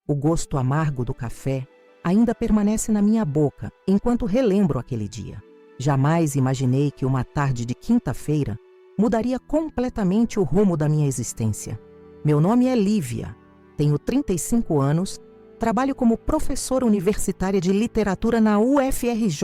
O gosto amargo do café ainda permanece na minha boca enquanto relembro aquele dia. Jamais imaginei que uma tarde de quinta-feira mudaria completamente o rumo da minha existência. Meu nome é Lívia, tenho 35 anos, trabalho como professora universitária de literatura na UFRJ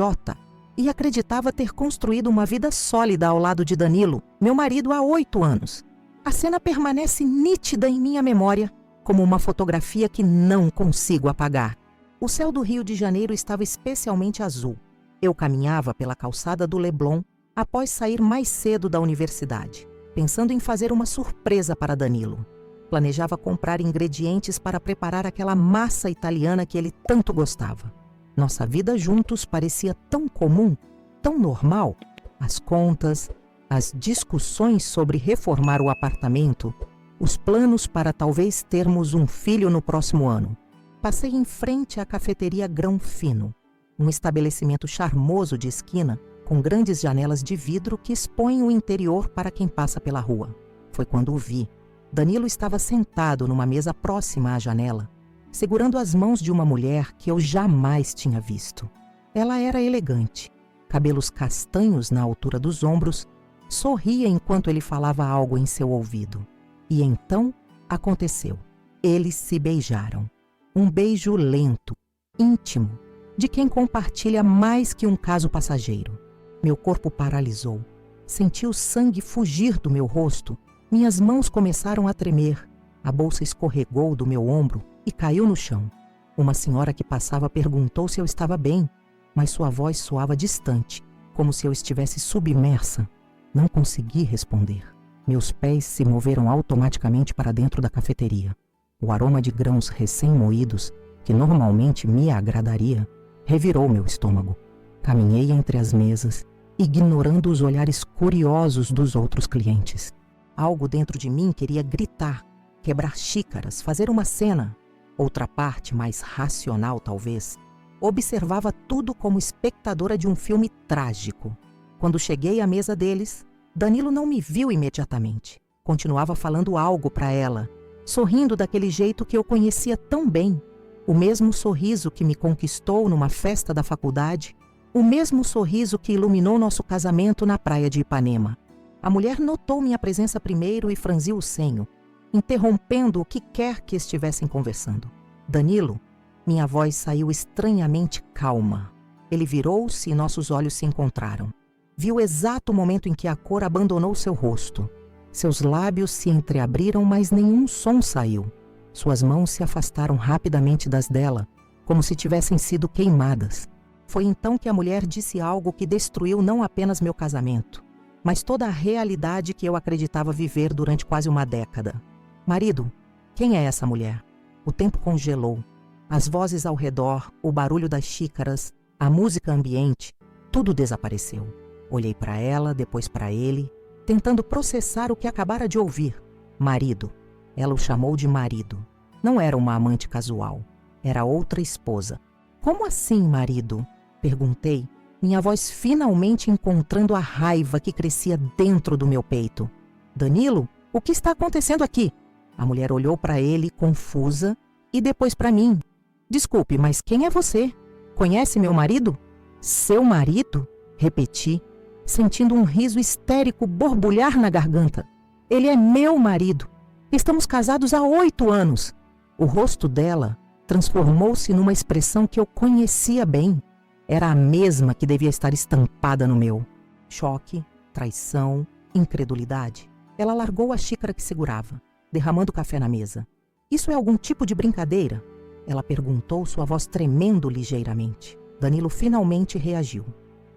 e acreditava ter construído uma vida sólida ao lado de Danilo, meu marido, há 8 anos. A cena permanece nítida em minha memória, como uma fotografia que não consigo apagar. O céu do Rio de Janeiro estava especialmente azul. Eu caminhava pela calçada do Leblon após sair mais cedo da universidade, pensando em fazer uma surpresa para Danilo. Planejava comprar ingredientes para preparar aquela massa italiana que ele tanto gostava. Nossa vida juntos parecia tão comum, tão normal. As contas, as discussões sobre reformar o apartamento, os planos para talvez termos um filho no próximo ano. Passei em frente à cafeteria Grão Fino, um estabelecimento charmoso de esquina com grandes janelas de vidro que expõem o interior para quem passa pela rua. Foi quando o vi. Danilo estava sentado numa mesa próxima à janela, segurando as mãos de uma mulher que eu jamais tinha visto. Ela era elegante, cabelos castanhos na altura dos ombros, sorria enquanto ele falava algo em seu ouvido. E então aconteceu. Eles se beijaram. Um beijo lento, íntimo, de quem compartilha mais que um caso passageiro. Meu corpo paralisou. Senti o sangue fugir do meu rosto. Minhas mãos começaram a tremer. A bolsa escorregou do meu ombro e caiu no chão. Uma senhora que passava perguntou se eu estava bem, mas sua voz soava distante, como se eu estivesse submersa. Não consegui responder. Meus pés se moveram automaticamente para dentro da cafeteria. O aroma de grãos recém-moídos, que normalmente me agradaria, revirou meu estômago. Caminhei entre as mesas, ignorando os olhares curiosos dos outros clientes. Algo dentro de mim queria gritar, quebrar xícaras, fazer uma cena. Outra parte, mais racional talvez, observava tudo como espectadora de um filme trágico. Quando cheguei à mesa deles, Danilo não me viu imediatamente. Continuava falando algo para ela, sorrindo daquele jeito que eu conhecia tão bem. O mesmo sorriso que me conquistou numa festa da faculdade, o mesmo sorriso que iluminou nosso casamento na praia de Ipanema. A mulher notou minha presença primeiro e franziu o senho, interrompendo o que quer que estivessem conversando. Danilo, minha voz saiu estranhamente calma. Ele virou-se e nossos olhos se encontraram. Vi o exato momento em que a cor abandonou seu rosto. Seus lábios se entreabriram, mas nenhum som saiu. Suas mãos se afastaram rapidamente das dela, como se tivessem sido queimadas. Foi então que a mulher disse algo que destruiu não apenas meu casamento, mas toda a realidade que eu acreditava viver durante quase uma década. Marido, quem é essa mulher? O tempo congelou. As vozes ao redor, o barulho das xícaras, a música ambiente, tudo desapareceu. Olhei para ela, depois para ele, tentando processar o que acabara de ouvir. Marido. Ela o chamou de marido. Não era uma amante casual. Era outra esposa. Como assim, marido? Perguntei, minha voz finalmente encontrando a raiva que crescia dentro do meu peito. Danilo, o que está acontecendo aqui? A mulher olhou para ele, confusa, e depois para mim. Desculpe, mas quem é você? Conhece meu marido? Seu marido? Repeti, sentindo um riso histérico borbulhar na garganta. Ele é meu marido. Estamos casados há 8 anos. O rosto dela transformou-se numa expressão que eu conhecia bem. Era a mesma que devia estar estampada no meu. Choque, traição, incredulidade. Ela largou a xícara que segurava, derramando café na mesa. Isso é algum tipo de brincadeira? Ela perguntou, sua voz tremendo ligeiramente. Danilo finalmente reagiu.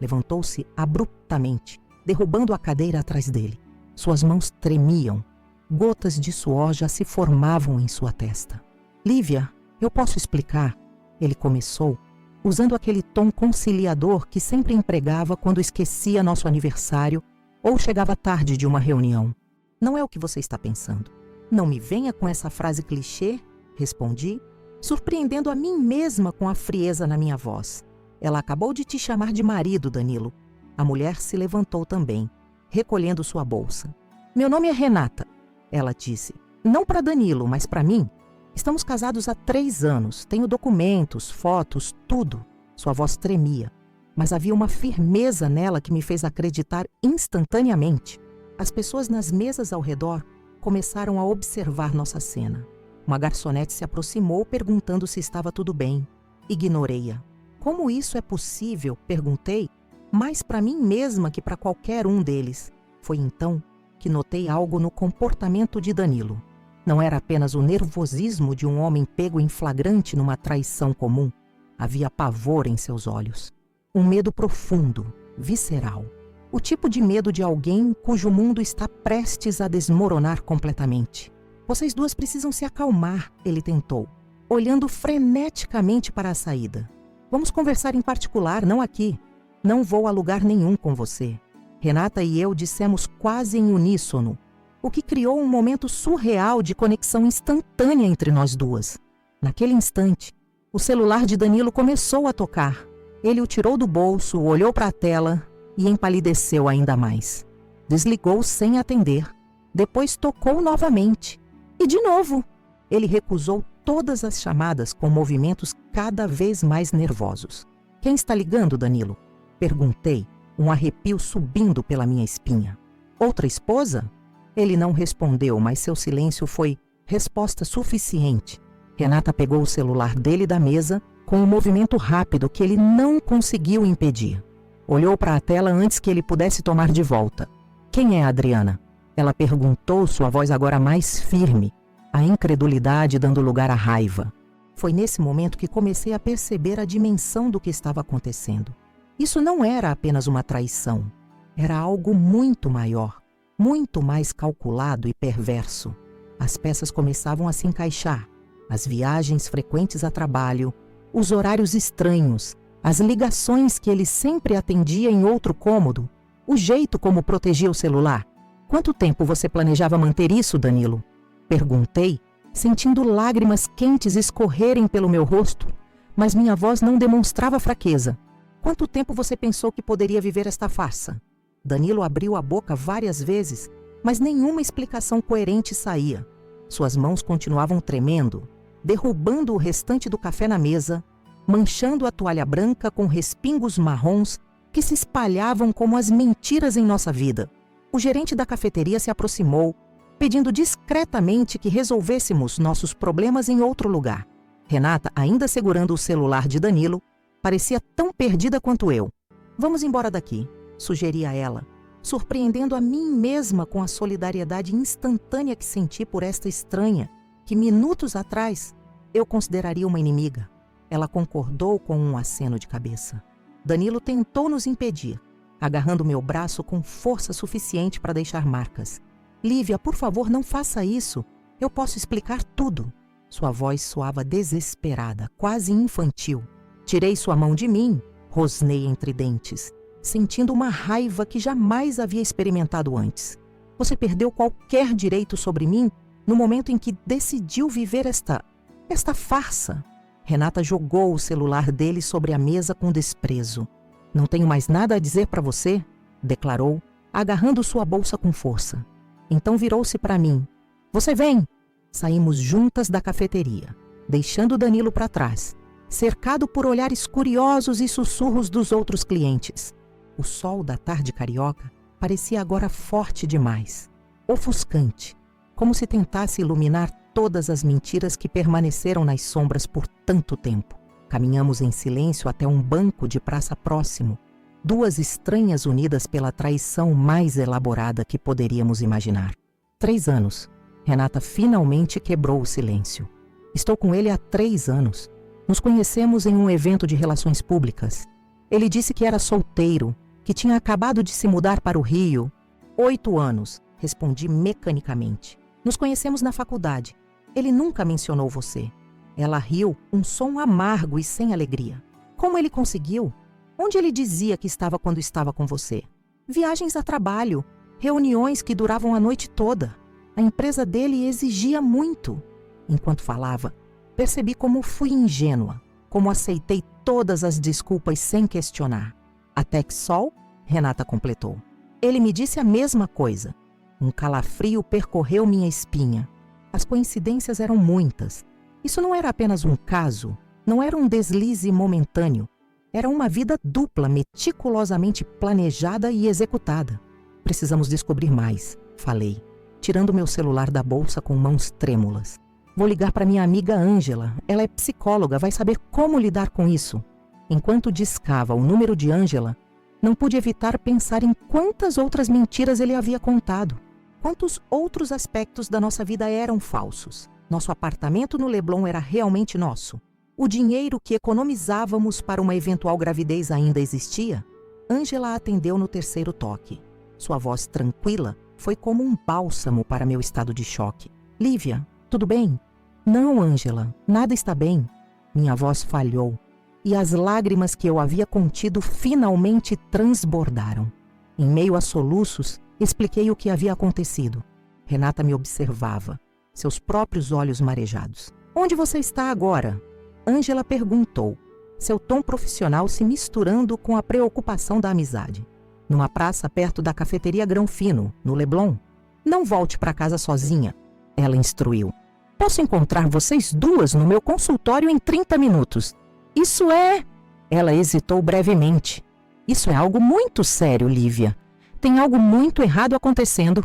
Levantou-se abruptamente, derrubando a cadeira atrás dele. Suas mãos tremiam. Gotas de suor já se formavam em sua testa. Lívia, eu posso explicar? Ele começou, usando aquele tom conciliador que sempre empregava quando esquecia nosso aniversário ou chegava tarde de uma reunião. Não é o que você está pensando. Não me venha com essa frase clichê, respondi, surpreendendo a mim mesma com a frieza na minha voz. Ela acabou de te chamar de marido, Danilo. A mulher se levantou também, recolhendo sua bolsa. Meu nome é Renata, ela disse. Não para Danilo, mas para mim. Estamos casados há 3 anos. Tenho documentos, fotos, tudo. Sua voz tremia, mas havia uma firmeza nela que me fez acreditar instantaneamente. As pessoas nas mesas ao redor começaram a observar nossa cena. Uma garçonete se aproximou perguntando se estava tudo bem. Ignorei-a. Como isso é possível? Perguntei, mais para mim mesma que para qualquer um deles. Foi então que notei algo no comportamento de Danilo. Não era apenas o nervosismo de um homem pego em flagrante numa traição comum. Havia pavor em seus olhos. Um medo profundo, visceral. O tipo de medo de alguém cujo mundo está prestes a desmoronar completamente. Vocês duas precisam se acalmar, ele tentou, olhando freneticamente para a saída. Vamos conversar em particular, não aqui. Não vou a lugar nenhum com você. Renata e eu dissemos quase em uníssono, o que criou um momento surreal de conexão instantânea entre nós duas. Naquele instante, o celular de Danilo começou a tocar. Ele o tirou do bolso, olhou para a tela e empalideceu ainda mais. Desligou sem atender. Depois tocou novamente. E de novo. Ele recusou todas as chamadas com movimentos cada vez mais nervosos. Quem está ligando, Danilo? Perguntei, um arrepio subindo pela minha espinha. Outra esposa? Ele não respondeu, mas seu silêncio foi resposta suficiente. Renata pegou o celular dele da mesa com um movimento rápido que ele não conseguiu impedir. Olhou para a tela antes que ele pudesse tomar de volta. Quem é a Adriana? Ela perguntou, sua voz agora mais firme, a incredulidade dando lugar à raiva. Foi nesse momento que comecei a perceber a dimensão do que estava acontecendo. Isso não era apenas uma traição. Era algo muito maior, muito mais calculado e perverso. As peças começavam a se encaixar. As viagens frequentes a trabalho, os horários estranhos, as ligações que ele sempre atendia em outro cômodo, o jeito como protegia o celular. Quanto tempo você planejava manter isso, Danilo? Perguntei, sentindo lágrimas quentes escorrerem pelo meu rosto, mas minha voz não demonstrava fraqueza. Quanto tempo você pensou que poderia viver esta farsa? Danilo abriu a boca várias vezes, mas nenhuma explicação coerente saía. Suas mãos continuavam tremendo, derrubando o restante do café na mesa, manchando a toalha branca com respingos marrons que se espalhavam como as mentiras em nossa vida. O gerente da cafeteria se aproximou, pedindo discretamente que resolvêssemos nossos problemas em outro lugar. Renata, ainda segurando o celular de Danilo, parecia tão perdida quanto eu. Vamos embora daqui, sugeria ela, surpreendendo a mim mesma com a solidariedade instantânea que senti por esta estranha, que minutos atrás eu consideraria uma inimiga. Ela concordou com um aceno de cabeça. Danilo tentou nos impedir, agarrando meu braço com força suficiente para deixar marcas. Lívia, por favor, não faça isso. Eu posso explicar tudo. Sua voz soava desesperada, quase infantil. Tirei sua mão de mim, rosnei entre dentes, sentindo uma raiva que jamais havia experimentado antes. Você perdeu qualquer direito sobre mim no momento em que decidiu viver esta farsa. Renata jogou o celular dele sobre a mesa com desprezo. Não tenho mais nada a dizer para você, declarou, agarrando sua bolsa com força. Então virou-se para mim. Você vem! Saímos juntas da cafeteria, deixando Danilo para trás, cercado por olhares curiosos e sussurros dos outros clientes. O sol da tarde carioca parecia agora forte demais, ofuscante, como se tentasse iluminar todas as mentiras que permaneceram nas sombras por tanto tempo. Caminhamos em silêncio até um banco de praça próximo, duas estranhas unidas pela traição mais elaborada que poderíamos imaginar. 3 anos. Renata finalmente quebrou o silêncio. Estou com ele há 3 anos. Nos conhecemos em um evento de relações públicas. Ele disse que era solteiro, que tinha acabado de se mudar para o Rio. 8 anos, respondi mecanicamente. Nos conhecemos na faculdade. Ele nunca mencionou você. Ela riu, um som amargo e sem alegria. Como ele conseguiu? Onde ele dizia que estava quando estava com você? Viagens a trabalho, reuniões que duravam a noite toda. A empresa dele exigia muito. Enquanto falava, percebi como fui ingênua, como aceitei todas as desculpas sem questionar. Até que Sol, Renata completou. Ele me disse a mesma coisa. Um calafrio percorreu minha espinha. As coincidências eram muitas. Isso não era apenas um caso, não era um deslize momentâneo. Era uma vida dupla, meticulosamente planejada e executada. Precisamos descobrir mais, falei, tirando meu celular da bolsa com mãos trêmulas. Vou ligar para minha amiga Ângela. Ela é psicóloga, vai saber como lidar com isso. Enquanto discava o número de Ângela, não pude evitar pensar em quantas outras mentiras ele havia contado. Quantos outros aspectos da nossa vida eram falsos. Nosso apartamento no Leblon era realmente nosso. O dinheiro que economizávamos para uma eventual gravidez ainda existia. Ângela atendeu no terceiro toque. Sua voz tranquila foi como um bálsamo para meu estado de choque. Lívia, tudo bem? Não, Ângela, nada está bem. Minha voz falhou e as lágrimas que eu havia contido finalmente transbordaram. Em meio a soluços, expliquei o que havia acontecido. Renata me observava, seus próprios olhos marejados. Onde você está agora? Ângela perguntou, seu tom profissional se misturando com a preocupação da amizade. Numa praça perto da cafeteria Grão Fino, no Leblon. Não volte para casa sozinha, ela instruiu. Posso encontrar vocês duas no meu consultório em 30 minutos. Isso é... Ela hesitou brevemente. Isso é algo muito sério, Lívia. Tem algo muito errado acontecendo.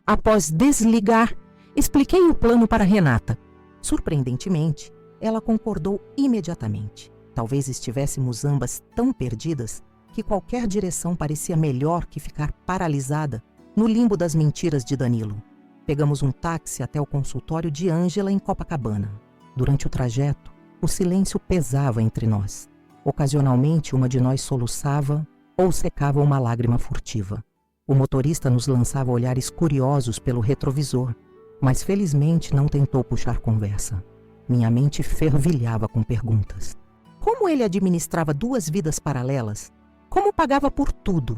Após desligar, expliquei o plano para Renata. Surpreendentemente, ela concordou imediatamente. Talvez estivéssemos ambas tão perdidas que qualquer direção parecia melhor que ficar paralisada no limbo das mentiras de Danilo. Pegamos um táxi até o consultório de Ângela em Copacabana. Durante o trajeto, o silêncio pesava entre nós. Ocasionalmente, uma de nós soluçava ou secava uma lágrima furtiva. O motorista nos lançava olhares curiosos pelo retrovisor, mas felizmente não tentou puxar conversa. Minha mente fervilhava com perguntas. Como ele administrava duas vidas paralelas? Como pagava por tudo?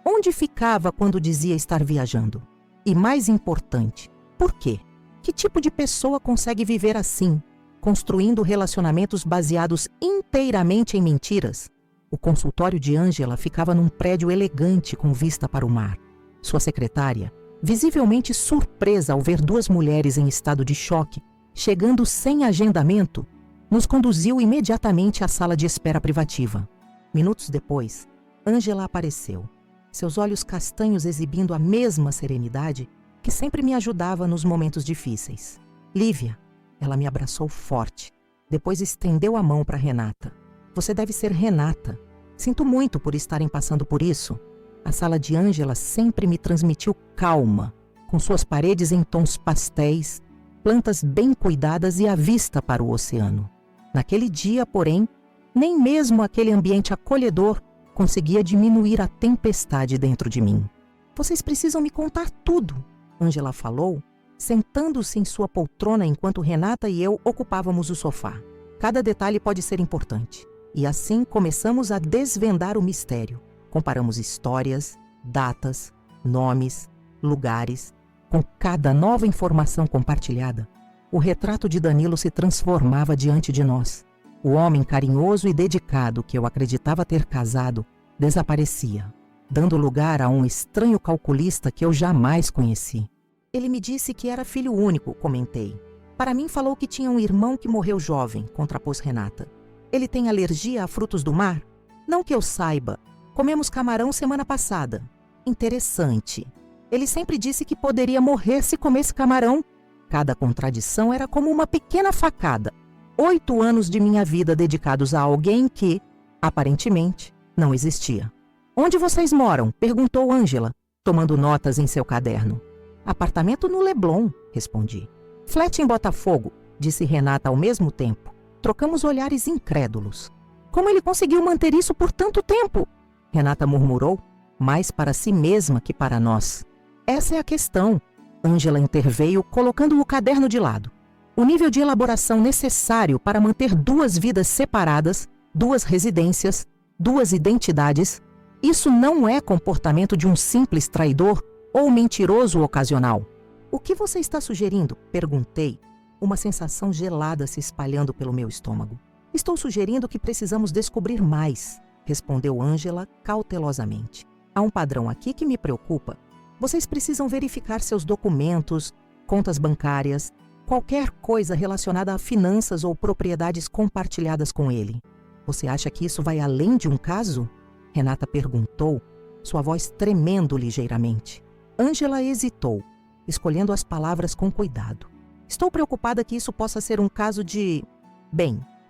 Onde ficava quando dizia estar viajando? E mais importante, por quê? Que tipo de pessoa consegue viver assim, construindo relacionamentos baseados inteiramente em mentiras? O consultório de Ângela ficava num prédio elegante com vista para o mar. Sua secretária, visivelmente surpresa ao ver duas mulheres em estado de choque, chegando sem agendamento, nos conduziu imediatamente à sala de espera privativa. Minutos depois, Ângela apareceu, seus olhos castanhos exibindo a mesma serenidade que sempre me ajudava nos momentos difíceis. Lívia, ela me abraçou forte, depois estendeu a mão para Renata. Você deve ser Renata. Sinto muito por estarem passando por isso. A sala de Ângela sempre me transmitiu calma, com suas paredes em tons pastéis, plantas bem cuidadas e a vista para o oceano. Naquele dia, porém, nem mesmo aquele ambiente acolhedor conseguia diminuir a tempestade dentro de mim. Vocês precisam me contar tudo, Ângela falou, sentando-se em sua poltrona enquanto Renata e eu ocupávamos o sofá. Cada detalhe pode ser importante. E assim começamos a desvendar o mistério. Comparamos histórias, datas, nomes, lugares. Com cada nova informação compartilhada, o retrato de Danilo se transformava diante de nós. O homem carinhoso e dedicado que eu acreditava ter casado desaparecia, dando lugar a um estranho calculista que eu jamais conheci. Ele me disse que era filho único, comentei. Para mim falou que tinha um irmão que morreu jovem, contrapôs Renata. Ele tem alergia a frutos do mar? Não que eu saiba. Comemos camarão semana passada. Interessante. Ele sempre disse que poderia morrer se comesse camarão. Cada contradição era como uma pequena facada. 8 anos de minha vida dedicados a alguém que, aparentemente, não existia. Onde vocês moram? Perguntou Ângela, tomando notas em seu caderno. Apartamento no Leblon, respondi. Flat em Botafogo, disse Renata ao mesmo tempo. Trocamos olhares incrédulos. Como ele conseguiu manter isso por tanto tempo? Renata murmurou, mais para si mesma que para nós. Essa é a questão. Ângela interveio, colocando o caderno de lado. O nível de elaboração necessário para manter duas vidas separadas, duas residências, duas identidades, isso não é comportamento de um simples traidor ou mentiroso ocasional. O que você está sugerindo? Perguntei, uma sensação gelada se espalhando pelo meu estômago. Estou sugerindo que precisamos descobrir mais, respondeu Ângela cautelosamente. Há um padrão aqui que me preocupa. Vocês precisam verificar seus documentos, contas bancárias, qualquer coisa relacionada a finanças ou propriedades compartilhadas com ele. Você acha que isso vai além de um caso? Renata perguntou, sua voz tremendo ligeiramente. Ângela hesitou, escolhendo as palavras com cuidado. Estou preocupada que isso possa ser um caso de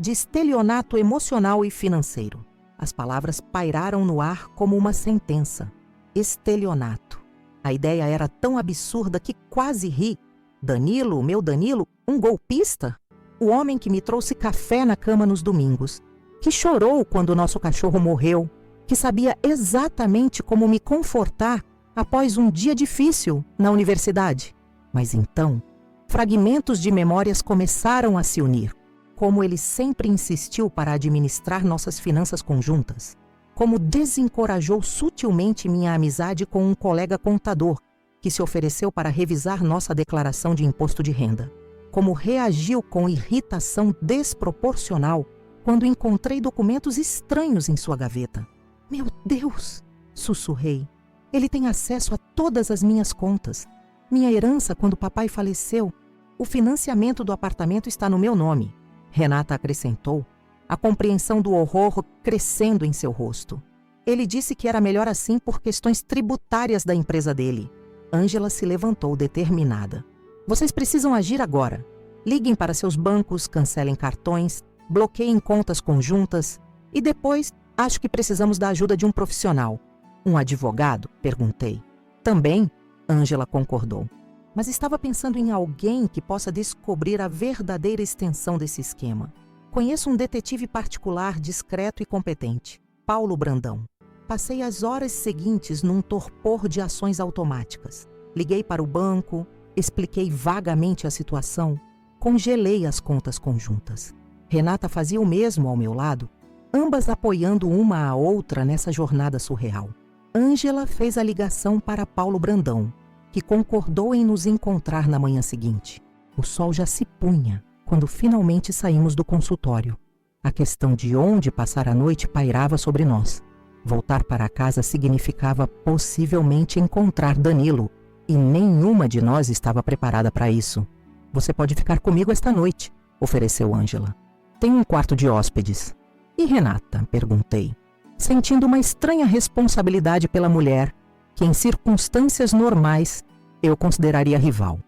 estelionato emocional e financeiro. As palavras pairaram no ar como uma sentença. Estelionato. A ideia era tão absurda que quase ri. Danilo, meu Danilo, um golpista? O homem que me trouxe café na cama nos domingos, que chorou quando nosso cachorro morreu, que sabia exatamente como me confortar após um dia difícil na universidade. Mas então, fragmentos de memórias começaram a se unir. Como ele sempre insistiu para administrar nossas finanças conjuntas. Como desencorajou sutilmente minha amizade com um colega contador que se ofereceu para revisar nossa declaração de imposto de renda. Como reagiu com irritação desproporcional quando encontrei documentos estranhos em sua gaveta. Meu Deus! Sussurrei. Ele tem acesso a todas as minhas contas. Minha herança quando papai faleceu. O financiamento do apartamento está no meu nome. Renata acrescentou, a compreensão do horror crescendo em seu rosto. Ele disse que era melhor assim por questões tributárias da empresa dele. Ângela se levantou determinada. Vocês precisam agir agora. Liguem para seus bancos, cancelem cartões, bloqueiem contas conjuntas e depois acho que precisamos da ajuda de um profissional. Um advogado? Perguntei. Também, Ângela concordou. Mas estava pensando em alguém que possa descobrir a verdadeira extensão desse esquema. Conheço um detetive particular discreto e competente, Paulo Brandão. Passei as horas seguintes num torpor de ações automáticas. Liguei para o banco, expliquei vagamente a situação, congelei as contas conjuntas. Renata fazia o mesmo ao meu lado, ambas apoiando uma a outra nessa jornada surreal. Ângela fez a ligação para Paulo Brandão, que concordou em nos encontrar na manhã seguinte. O sol já se punha quando finalmente saímos do consultório. A questão de onde passar a noite pairava sobre nós. Voltar para casa significava possivelmente encontrar Danilo, e nenhuma de nós estava preparada para isso. Você pode ficar comigo esta noite, ofereceu Ângela. Tenho um quarto de hóspedes. E Renata? Perguntei, sentindo uma estranha responsabilidade pela mulher, que em circunstâncias normais eu consideraria rival.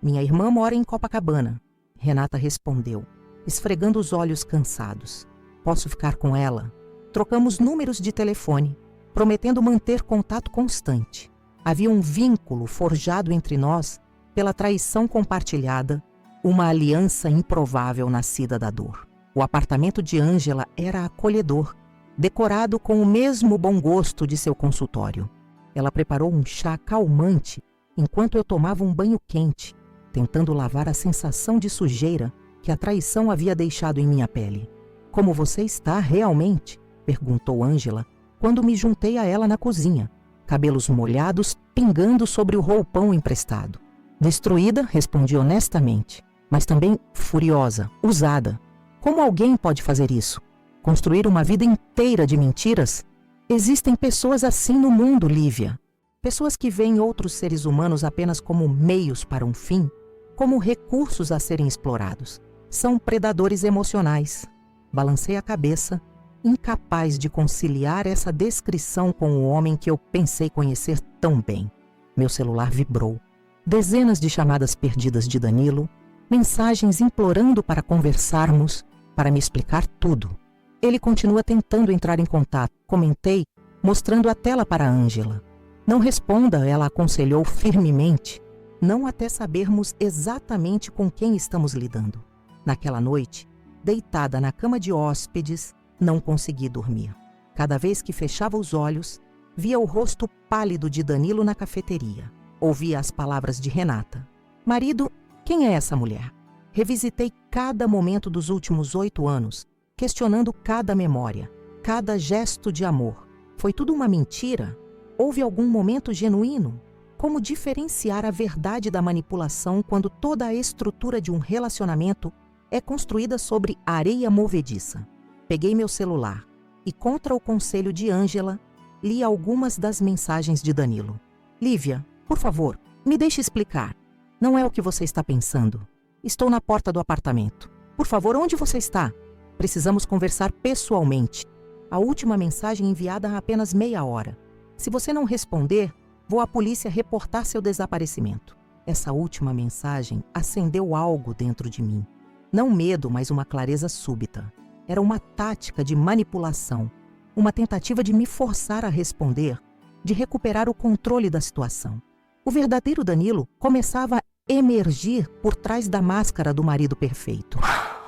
Minha irmã mora em Copacabana, Renata respondeu, esfregando os olhos cansados. Posso ficar com ela? Trocamos números de telefone, prometendo manter contato constante. Havia um vínculo forjado entre nós pela traição compartilhada, uma aliança improvável nascida da dor. O apartamento de Ângela era acolhedor, decorado com o mesmo bom gosto de seu consultório. Ela preparou um chá calmante enquanto eu tomava um banho quente, tentando lavar a sensação de sujeira que a traição havia deixado em minha pele. Como você está realmente? Perguntou Ângela quando me juntei a ela na cozinha, cabelos molhados pingando sobre o roupão emprestado. Destruída, respondi honestamente, mas também furiosa, usada. Como alguém pode fazer isso? Construir uma vida inteira de mentiras? Existem pessoas assim no mundo, Lívia. Pessoas que veem outros seres humanos apenas como meios para um fim, como recursos a serem explorados. São predadores emocionais. Balancei a cabeça, incapaz de conciliar essa descrição com o homem que eu pensei conhecer tão bem. Meu celular vibrou. Dezenas de chamadas perdidas de Danilo, mensagens implorando para conversarmos, para me explicar tudo. Ele continua tentando entrar em contato, comentei, mostrando a tela para Ângela. Não responda, ela aconselhou firmemente, não até sabermos exatamente com quem estamos lidando. Naquela noite, deitada na cama de hóspedes, não consegui dormir. Cada vez que fechava os olhos, via o rosto pálido de Danilo na cafeteria. Ouvia as palavras de Renata. Marido, quem é essa mulher? Revisitei cada momento dos últimos 8 anos, questionando cada memória, cada gesto de amor. Foi tudo uma mentira? Houve algum momento genuíno? Como diferenciar a verdade da manipulação quando toda a estrutura de um relacionamento é construída sobre areia movediça? Peguei meu celular e, contra o conselho de Ângela, li algumas das mensagens de Danilo. Lívia, por favor, me deixe explicar. Não é o que você está pensando. Estou na porta do apartamento. Por favor, onde você está? Precisamos conversar pessoalmente. A última mensagem enviada há apenas meia hora. Se você não responder, vou à polícia reportar seu desaparecimento. Essa última mensagem acendeu algo dentro de mim. Não medo, mas uma clareza súbita. Era uma tática de manipulação, uma tentativa de me forçar a responder, de recuperar o controle da situação. O verdadeiro Danilo começava a emergir por trás da máscara do marido perfeito.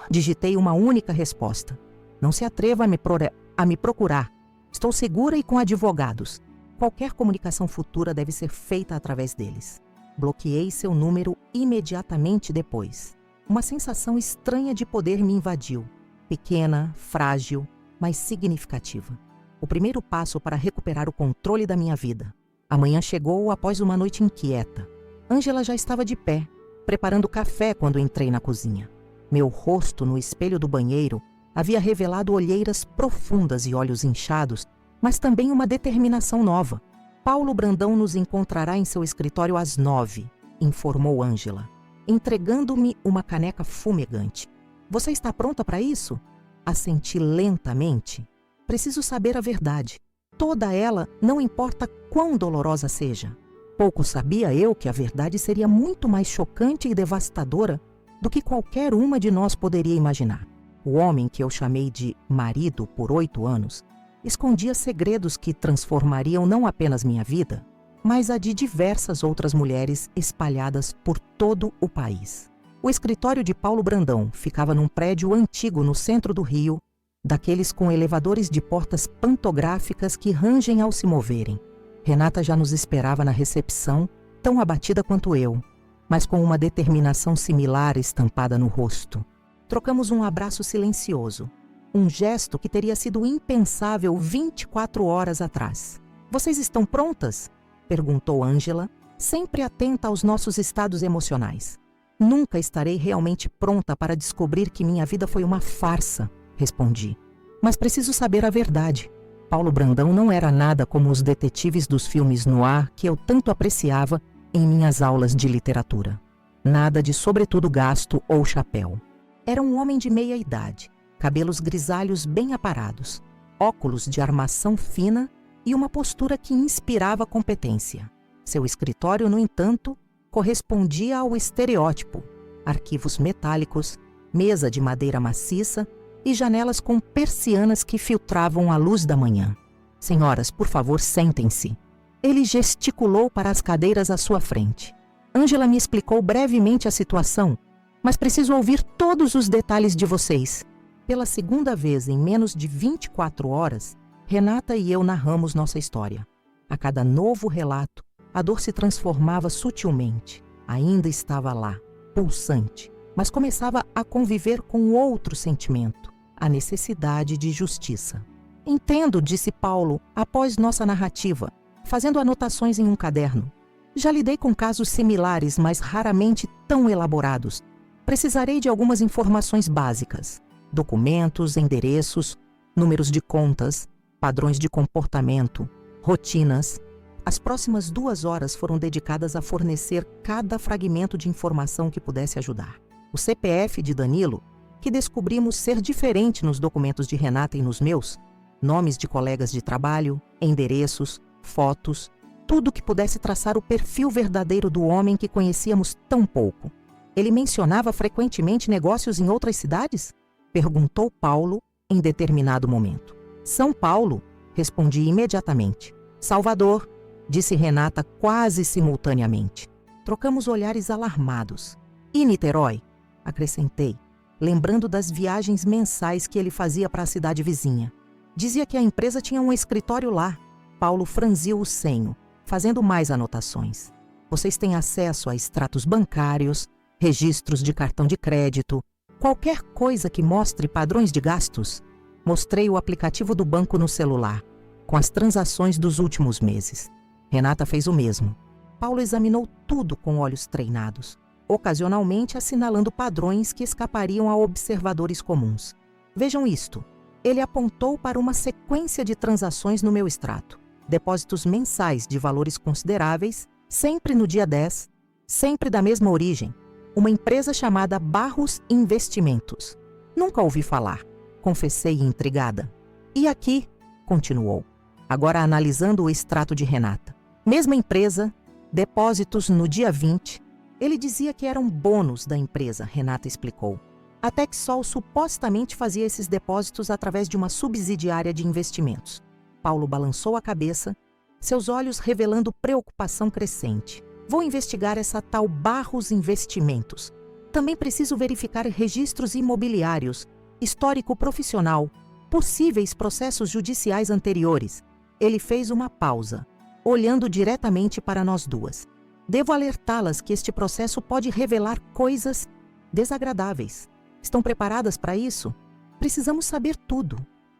Digitei uma única resposta. Não se atreva a me procurar. Estou segura e com advogados. Qualquer comunicação futura deve ser feita através deles. Bloqueei seu número imediatamente depois. Uma sensação estranha de poder me invadiu. Pequena, frágil, mas significativa. O primeiro passo para recuperar o controle da minha vida. A manhã chegou após uma noite inquieta. Ângela já estava de pé, preparando café quando entrei na cozinha. Meu rosto no espelho do banheiro havia revelado olheiras profundas e olhos inchados, mas também uma determinação nova. Paulo Brandão nos encontrará em seu escritório às 9, informou Ângela, entregando-me uma caneca fumegante. Você está pronta para isso? Assenti lentamente. Preciso saber a verdade. Toda ela, não importa quão dolorosa seja. Pouco sabia eu que a verdade seria muito mais chocante e devastadora do que qualquer uma de nós poderia imaginar. O homem que eu chamei de marido por 8 anos escondia segredos que transformariam não apenas minha vida, mas a de diversas outras mulheres espalhadas por todo o país. O escritório de Paulo Brandão ficava num prédio antigo no centro do Rio, daqueles com elevadores de portas pantográficas que rangem ao se moverem. Renata já nos esperava na recepção, tão abatida quanto eu, mas com uma determinação similar estampada no rosto. Trocamos um abraço silencioso, um gesto que teria sido impensável 24 horas atrás. Vocês estão prontas? Perguntou Ângela, sempre atenta aos nossos estados emocionais. Nunca estarei realmente pronta para descobrir que minha vida foi uma farsa, respondi. Mas preciso saber a verdade. Paulo Brandão não era nada como os detetives dos filmes noir que eu tanto apreciava em minhas aulas de literatura. Nada de sobretudo gasto ou chapéu. Era um homem de meia idade, cabelos grisalhos bem aparados, óculos de armação fina e uma postura que inspirava competência. Seu escritório, no entanto, correspondia ao estereótipo: arquivos metálicos, mesa de madeira maciça e janelas com persianas que filtravam a luz da manhã. Senhoras, por favor, sentem-se. Ele gesticulou para as cadeiras à sua frente. Ângela me explicou brevemente a situação, mas preciso ouvir todos os detalhes de vocês. Pela segunda vez em menos de 24 horas, Renata e eu narramos nossa história. A cada novo relato, a dor se transformava sutilmente. Ainda estava lá, pulsante, mas começava a conviver com outro sentimento, a necessidade de justiça. Entendo, disse Paulo, após nossa narrativa, fazendo anotações em um caderno. Já lidei com casos similares, mas raramente tão elaborados. Precisarei de algumas informações básicas: documentos, endereços, números de contas, padrões de comportamento, rotinas. As próximas 2 horas foram dedicadas a fornecer cada fragmento de informação que pudesse ajudar. O CPF de Danilo, que descobrimos ser diferente nos documentos de Renata e nos meus, nomes de colegas de trabalho, endereços, fotos, tudo que pudesse traçar o perfil verdadeiro do homem que conhecíamos tão pouco. Ele mencionava frequentemente negócios em outras cidades? Perguntou Paulo em determinado momento. São Paulo, respondi imediatamente. Salvador, disse Renata quase simultaneamente. Trocamos olhares alarmados. E Niterói? Acrescentei, lembrando das viagens mensais que ele fazia para a cidade vizinha. Dizia que a empresa tinha um escritório lá. Paulo franziu o senho, fazendo mais anotações. Vocês têm acesso a extratos bancários, registros de cartão de crédito, qualquer coisa que mostre padrões de gastos? Mostrei o aplicativo do banco no celular, com as transações dos últimos meses. Renata fez o mesmo. Paulo examinou tudo com olhos treinados, ocasionalmente assinalando padrões que escapariam a observadores comuns. Vejam isto. Ele apontou para uma sequência de transações no meu extrato. Depósitos mensais de valores consideráveis, sempre no dia 10, sempre da mesma origem. Uma empresa chamada Barros Investimentos. Nunca ouvi falar, confessei intrigada. E aqui, continuou, agora analisando o extrato de Renata. Mesma empresa, depósitos no dia 20. Ele dizia que era um bônus da empresa, Renata explicou. A Texol supostamente fazia esses depósitos através de uma subsidiária de investimentos. Paulo balançou a cabeça, seus olhos revelando preocupação crescente. Vou investigar essa tal Barros Investimentos. Também preciso verificar registros imobiliários, histórico profissional, possíveis processos judiciais anteriores. Ele fez uma pausa, olhando diretamente para nós duas. Devo alertá-las que este processo pode revelar coisas desagradáveis. Estão preparadas para isso? Precisamos saber tudo,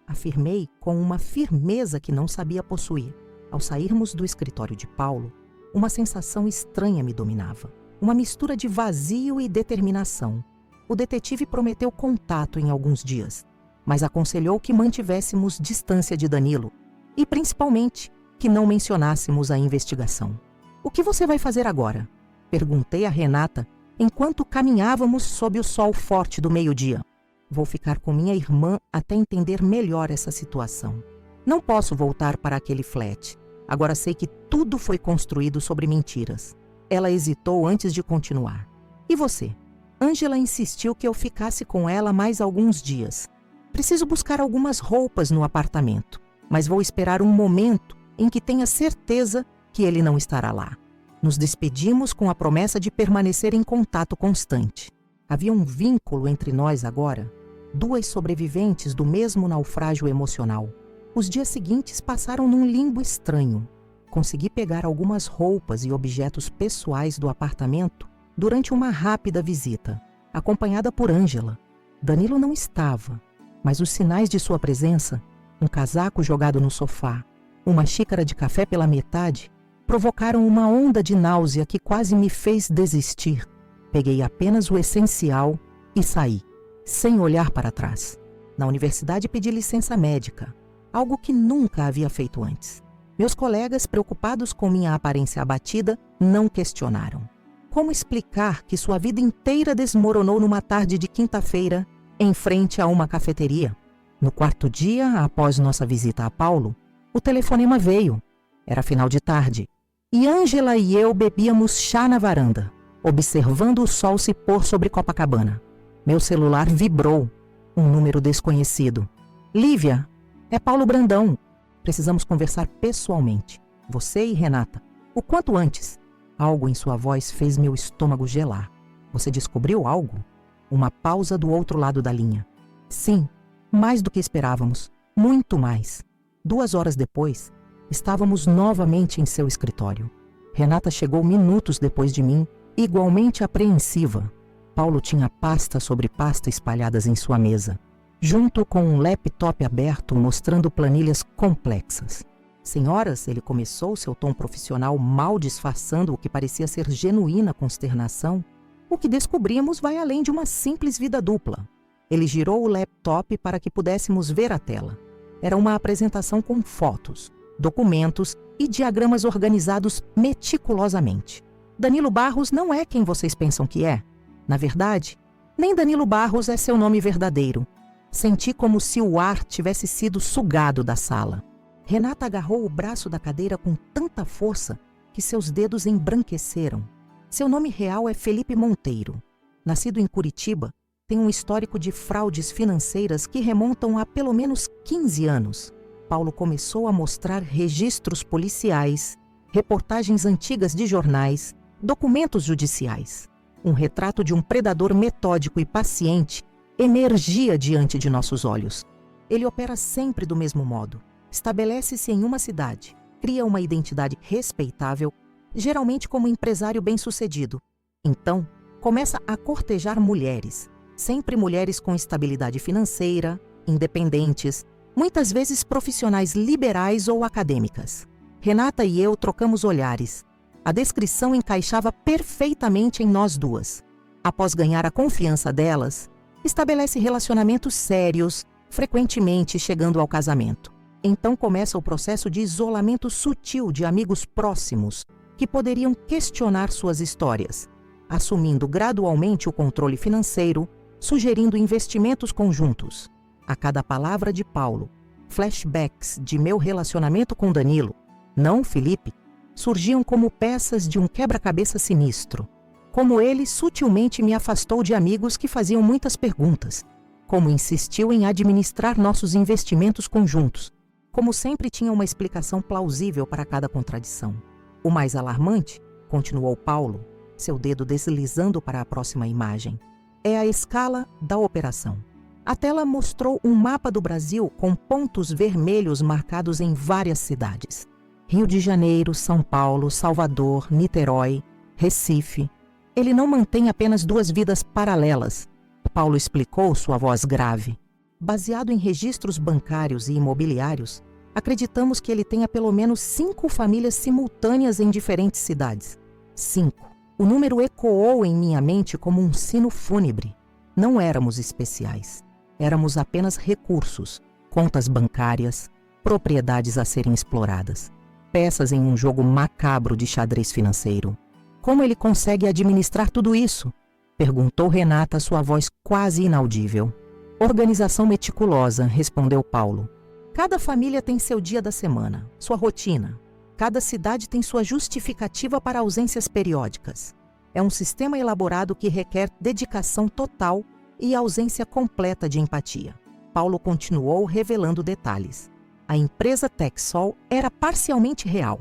afirmei com uma firmeza que não sabia possuir. Ao sairmos do escritório de Paulo, uma sensação estranha me dominava. Uma mistura de vazio e determinação. O detetive prometeu contato em alguns dias, mas aconselhou que mantivéssemos distância de Danilo e, principalmente, que não mencionássemos a investigação. O que você vai fazer agora? Perguntei a Renata enquanto caminhávamos sob o sol forte do meio-dia. Vou ficar com minha irmã até entender melhor essa situação. Não posso voltar para aquele flat. Agora sei que tudo foi construído sobre mentiras. Ela hesitou antes de continuar. E você? Ângela insistiu que eu ficasse com ela mais alguns dias. Preciso buscar algumas roupas no apartamento, mas vou esperar um momento em que tenha certeza que ele não estará lá. Nos despedimos com a promessa de permanecer em contato constante. Havia um vínculo entre nós agora, duas sobreviventes do mesmo naufrágio emocional. Os dias seguintes passaram num limbo estranho. Consegui pegar algumas roupas e objetos pessoais do apartamento durante uma rápida visita, acompanhada por Ângela. Danilo não estava, mas os sinais de sua presença, um casaco jogado no sofá, uma xícara de café pela metade, provocaram uma onda de náusea que quase me fez desistir. Peguei apenas o essencial e saí, sem olhar para trás. Na universidade pedi licença médica, algo que nunca havia feito antes. Meus colegas, preocupados com minha aparência abatida, não questionaram. Como explicar que sua vida inteira desmoronou numa tarde de quinta-feira, em frente a uma cafeteria? No quarto dia, após nossa visita a Paulo, o telefonema veio. Era final de tarde. E Ângela e eu bebíamos chá na varanda, observando o sol se pôr sobre Copacabana. Meu celular vibrou. Um número desconhecido. Lívia, é Paulo Brandão. Precisamos conversar pessoalmente. Você e Renata. O quanto antes. Algo em sua voz fez meu estômago gelar. Você descobriu algo? Uma pausa do outro lado da linha. Sim, mais do que esperávamos. Muito mais. 2 horas depois, estávamos novamente em seu escritório. Renata chegou minutos depois de mim, igualmente apreensiva. Paulo tinha pasta sobre pasta espalhadas em sua mesa, junto com um laptop aberto mostrando planilhas complexas. Senhoras, ele começou, seu tom profissional mal disfarçando o que parecia ser genuína consternação. O que descobrimos vai além de uma simples vida dupla. Ele girou o laptop para que pudéssemos ver a tela. Era uma apresentação com fotos, documentos e diagramas organizados meticulosamente. Danilo Barros não é quem vocês pensam que é. Na verdade, nem Danilo Barros é seu nome verdadeiro. Senti como se o ar tivesse sido sugado da sala. Renata agarrou o braço da cadeira com tanta força que seus dedos embranqueceram. Seu nome real é Felipe Monteiro. Nascido em Curitiba, tem um histórico de fraudes financeiras que remontam a pelo menos 15 anos. Paulo começou a mostrar registros policiais, reportagens antigas de jornais, documentos judiciais. Um retrato de um predador metódico e paciente emergia diante de nossos olhos. Ele opera sempre do mesmo modo. Estabelece-se em uma cidade, cria uma identidade respeitável, geralmente como empresário bem-sucedido. Então, começa a cortejar mulheres, sempre mulheres com estabilidade financeira, independentes, muitas vezes profissionais liberais ou acadêmicas. Renata e eu trocamos olhares. A descrição encaixava perfeitamente em nós duas. Após ganhar a confiança delas, estabelece relacionamentos sérios, frequentemente chegando ao casamento. Então começa o processo de isolamento sutil de amigos próximos que poderiam questionar suas histórias. assumindo gradualmente o controle financeiro, sugerindo investimentos conjuntos. A cada palavra de Paulo, flashbacks de meu relacionamento com Danilo, não Felipe, surgiam como peças de um quebra-cabeça sinistro. Como ele sutilmente me afastou de amigos que faziam muitas perguntas. Como insistiu em administrar nossos investimentos conjuntos. Como sempre tinha uma explicação plausível para cada contradição. O mais alarmante, continuou Paulo, seu dedo deslizando para a próxima imagem, é a escala da operação. A tela mostrou um mapa do Brasil com pontos vermelhos marcados em várias cidades. Rio de Janeiro, São Paulo, Salvador, Niterói, Recife. Ele não mantém apenas duas vidas paralelas. Paulo explicou, sua voz grave. Baseado em registros bancários e imobiliários, acreditamos que ele tenha pelo menos 5 famílias simultâneas em diferentes cidades. 5. O número ecoou em minha mente como um sino fúnebre. Não éramos especiais. Éramos apenas recursos, contas bancárias, propriedades a serem exploradas. Peças em um jogo macabro de xadrez financeiro. Como ele consegue administrar tudo isso? Perguntou Renata, sua voz quase inaudível. Organização meticulosa, respondeu Paulo. Cada família tem seu dia da semana, sua rotina. Cada cidade tem sua justificativa para ausências periódicas. É um sistema elaborado que requer dedicação total e ausência completa de empatia. Paulo continuou revelando detalhes. A empresa Texol era parcialmente real.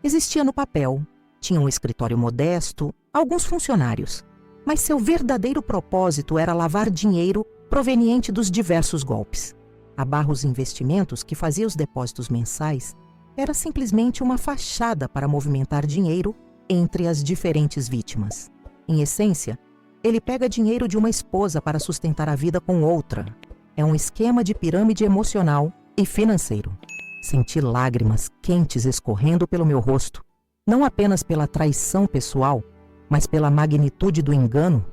Existia no papel, tinha um escritório modesto, alguns funcionários. Mas seu verdadeiro propósito era lavar dinheiro proveniente dos diversos golpes. A Barros Investimentos, que fazia os depósitos mensais, era simplesmente uma fachada para movimentar dinheiro entre as diferentes vítimas. Em essência, ele pega dinheiro de uma esposa para sustentar a vida com outra. É um esquema de pirâmide emocional e financeiro. Senti lágrimas quentes escorrendo pelo meu rosto, não apenas pela traição pessoal, mas pela magnitude do engano,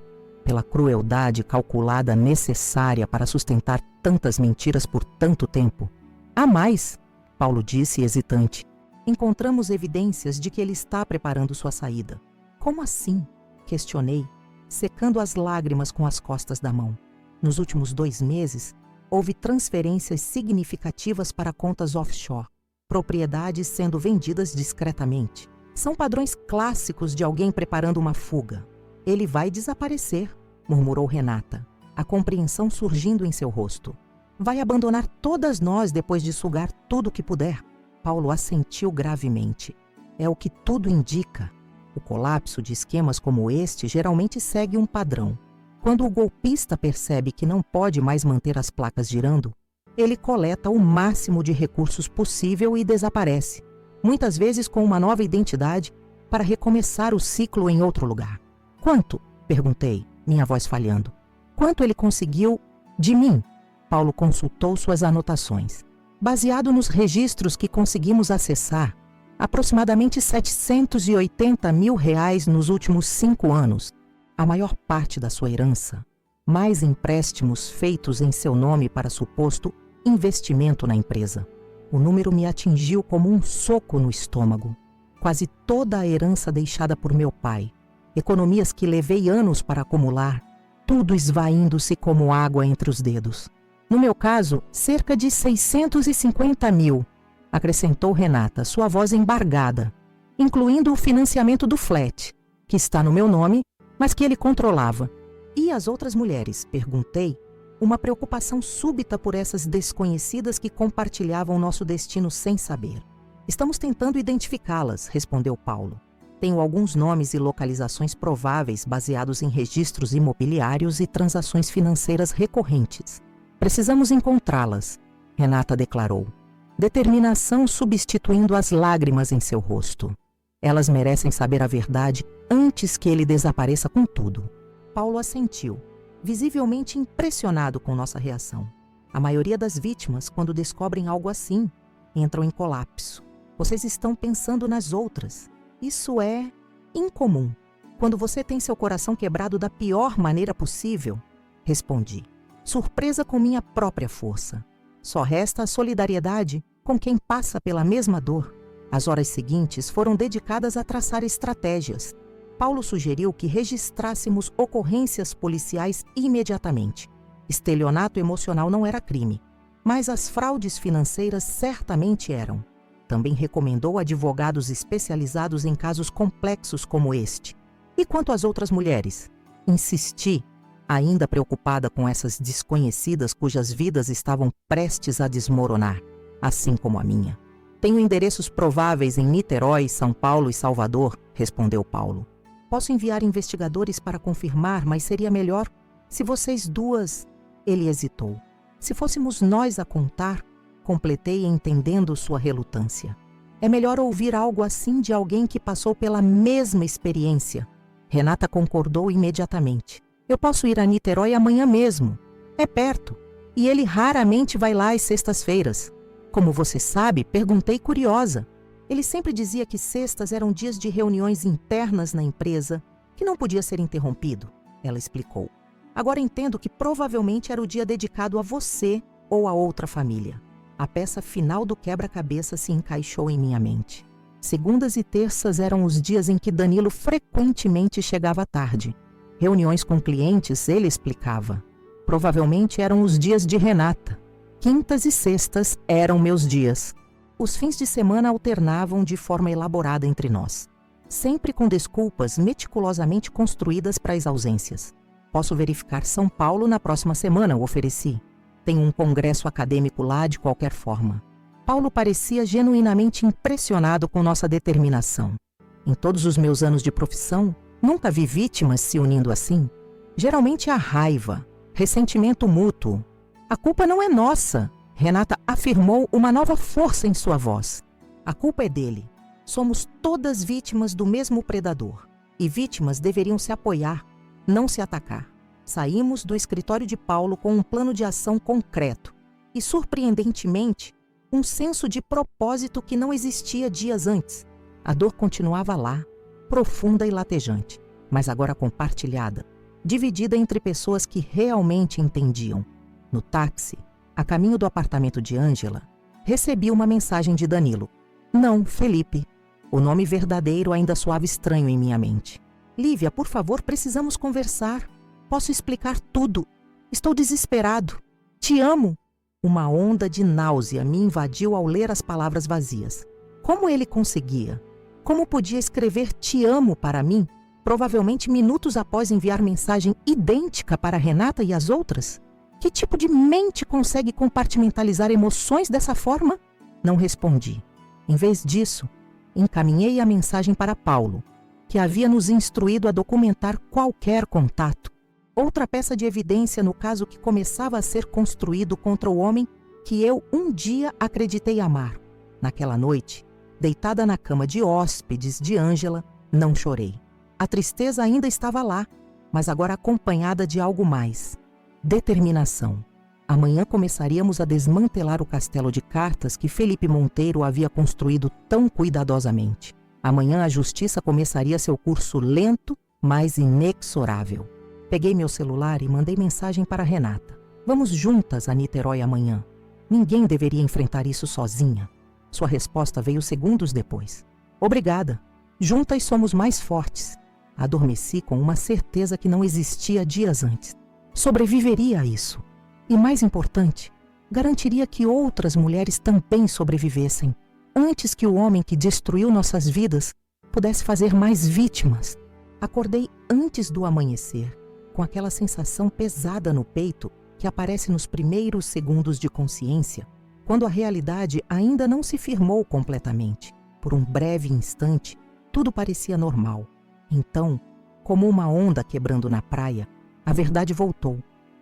pela crueldade calculada necessária para sustentar tantas mentiras por tanto tempo. Há mais, Paulo disse hesitante. Encontramos evidências de que ele está preparando sua saída. Como assim? Questionei, secando as lágrimas com as costas da mão. Nos últimos 2 meses, houve transferências significativas para contas offshore, propriedades sendo vendidas discretamente. São padrões clássicos de alguém preparando uma fuga. Ele vai desaparecer, murmurou Renata, a compreensão surgindo em seu rosto. Vai abandonar todas nós depois de sugar tudo o que puder. Paulo assentiu gravemente. É o que tudo indica. O colapso de esquemas como este geralmente segue um padrão. Quando o golpista percebe que não pode mais manter as placas girando, ele coleta o máximo de recursos possível e desaparece, muitas vezes com uma nova identidade, para recomeçar o ciclo em outro lugar. Quanto? Perguntei, minha voz falhando. Quanto ele conseguiu de mim? Paulo consultou suas anotações. Baseado nos registros que conseguimos acessar, aproximadamente R$780 mil nos últimos 5 anos, a maior parte da sua herança, mais empréstimos feitos em seu nome para suposto investimento na empresa. O número me atingiu como um soco no estômago. Quase toda a herança deixada por meu pai, economias que levei anos para acumular, tudo esvaindo-se como água entre os dedos. No meu caso, cerca de 650 mil, acrescentou Renata, sua voz embargada, incluindo o financiamento do flat, que está no meu nome, mas que ele controlava. E as outras mulheres? Perguntei, uma preocupação súbita por essas desconhecidas que compartilhavam nosso destino sem saber. Estamos tentando identificá-las, respondeu Paulo. Tenho alguns nomes e localizações prováveis baseados em registros imobiliários e transações financeiras recorrentes. Precisamos encontrá-las, Renata declarou. Determinação substituindo as lágrimas em seu rosto. Elas merecem saber a verdade antes que ele desapareça com tudo. Paulo assentiu, visivelmente impressionado com nossa reação. A maioria das vítimas, quando descobrem algo assim, entram em colapso. Vocês estão pensando nas outras. Isso é incomum. Quando você tem seu coração quebrado da pior maneira possível, respondi, surpresa com minha própria força. Só resta a solidariedade com quem passa pela mesma dor. As horas seguintes foram dedicadas a traçar estratégias. Paulo sugeriu que registrássemos ocorrências policiais imediatamente. Estelionato emocional não era crime, mas as fraudes financeiras certamente eram. Também recomendou advogados especializados em casos complexos como este. E quanto às outras mulheres? Insisti, ainda preocupada com essas desconhecidas cujas vidas estavam prestes a desmoronar, assim como a minha. Tenho endereços prováveis em Niterói, São Paulo e Salvador, respondeu Paulo. Posso enviar investigadores para confirmar, mas seria melhor se vocês duas... Ele hesitou. Se fôssemos nós a contar, completei entendendo sua relutância. É melhor ouvir algo assim de alguém que passou pela mesma experiência. Renata concordou imediatamente. Eu posso ir a Niterói amanhã mesmo. É perto. E ele raramente vai lá às sextas-feiras. Como você sabe, perguntei curiosa. Ele sempre dizia que sextas eram dias de reuniões internas na empresa, que não podia ser interrompido. Ela explicou. Agora entendo que provavelmente era o dia dedicado a você ou a outra família. A peça final do quebra-cabeça se encaixou em minha mente. Segundas e terças eram os dias em que Danilo frequentemente chegava tarde. Reuniões com clientes, ele explicava. Provavelmente eram os dias de Renata. Quintas e sextas eram meus dias. Os fins de semana alternavam de forma elaborada entre nós, sempre com desculpas meticulosamente construídas para as ausências. Posso verificar São Paulo na próxima semana, eu ofereci. Tenho um congresso acadêmico lá de qualquer forma. Paulo parecia genuinamente impressionado com nossa determinação. Em todos os meus anos de profissão, nunca vi vítimas se unindo assim. Geralmente há raiva, ressentimento mútuo. A culpa não é nossa, Renata afirmou uma nova força em sua voz. A culpa é dele. Somos todas vítimas do mesmo predador. E vítimas deveriam se apoiar, não se atacar. Saímos do escritório de Paulo com um plano de ação concreto e, surpreendentemente, um senso de propósito que não existia dias antes. A dor continuava lá, profunda e latejante, mas agora compartilhada, dividida entre pessoas que realmente entendiam. No táxi, a caminho do apartamento de Ângela, recebi uma mensagem de Danilo. Não, Felipe. O nome verdadeiro ainda soava estranho em minha mente. Lívia, por favor, precisamos conversar. Posso explicar tudo. Estou desesperado. Te amo. Uma onda de náusea me invadiu ao ler as palavras vazias. Como ele conseguia? Como podia escrever te amo para mim, provavelmente minutos após enviar mensagem idêntica para Renata e as outras? Que tipo de mente consegue compartimentalizar emoções dessa forma? Não respondi. Em vez disso, encaminhei a mensagem para Paulo, que havia nos instruído a documentar qualquer contato. Outra peça de evidência no caso que começava a ser construído contra o homem que eu um dia acreditei amar. Naquela noite, deitada na cama de hóspedes de Ângela, não chorei. A tristeza ainda estava lá, mas agora acompanhada de algo mais. Determinação. Amanhã começaríamos a desmantelar o castelo de cartas que Felipe Monteiro havia construído tão cuidadosamente. Amanhã a justiça começaria seu curso lento, mas inexorável. Peguei meu celular e mandei mensagem para Renata. Vamos juntas a Niterói amanhã. Ninguém deveria enfrentar isso sozinha. Sua resposta veio segundos depois. Obrigada. Juntas somos mais fortes. Adormeci com uma certeza que não existia dias antes. Sobreviveria a isso. E mais importante, garantiria que outras mulheres também sobrevivessem, antes que o homem que destruiu nossas vidas pudesse fazer mais vítimas. Acordei antes do amanhecer, com aquela sensação pesada no peito que aparece nos primeiros segundos de consciência, quando a realidade ainda não se firmou completamente. Por um breve instante, tudo parecia normal. Então, como uma onda quebrando na praia, a verdade voltou.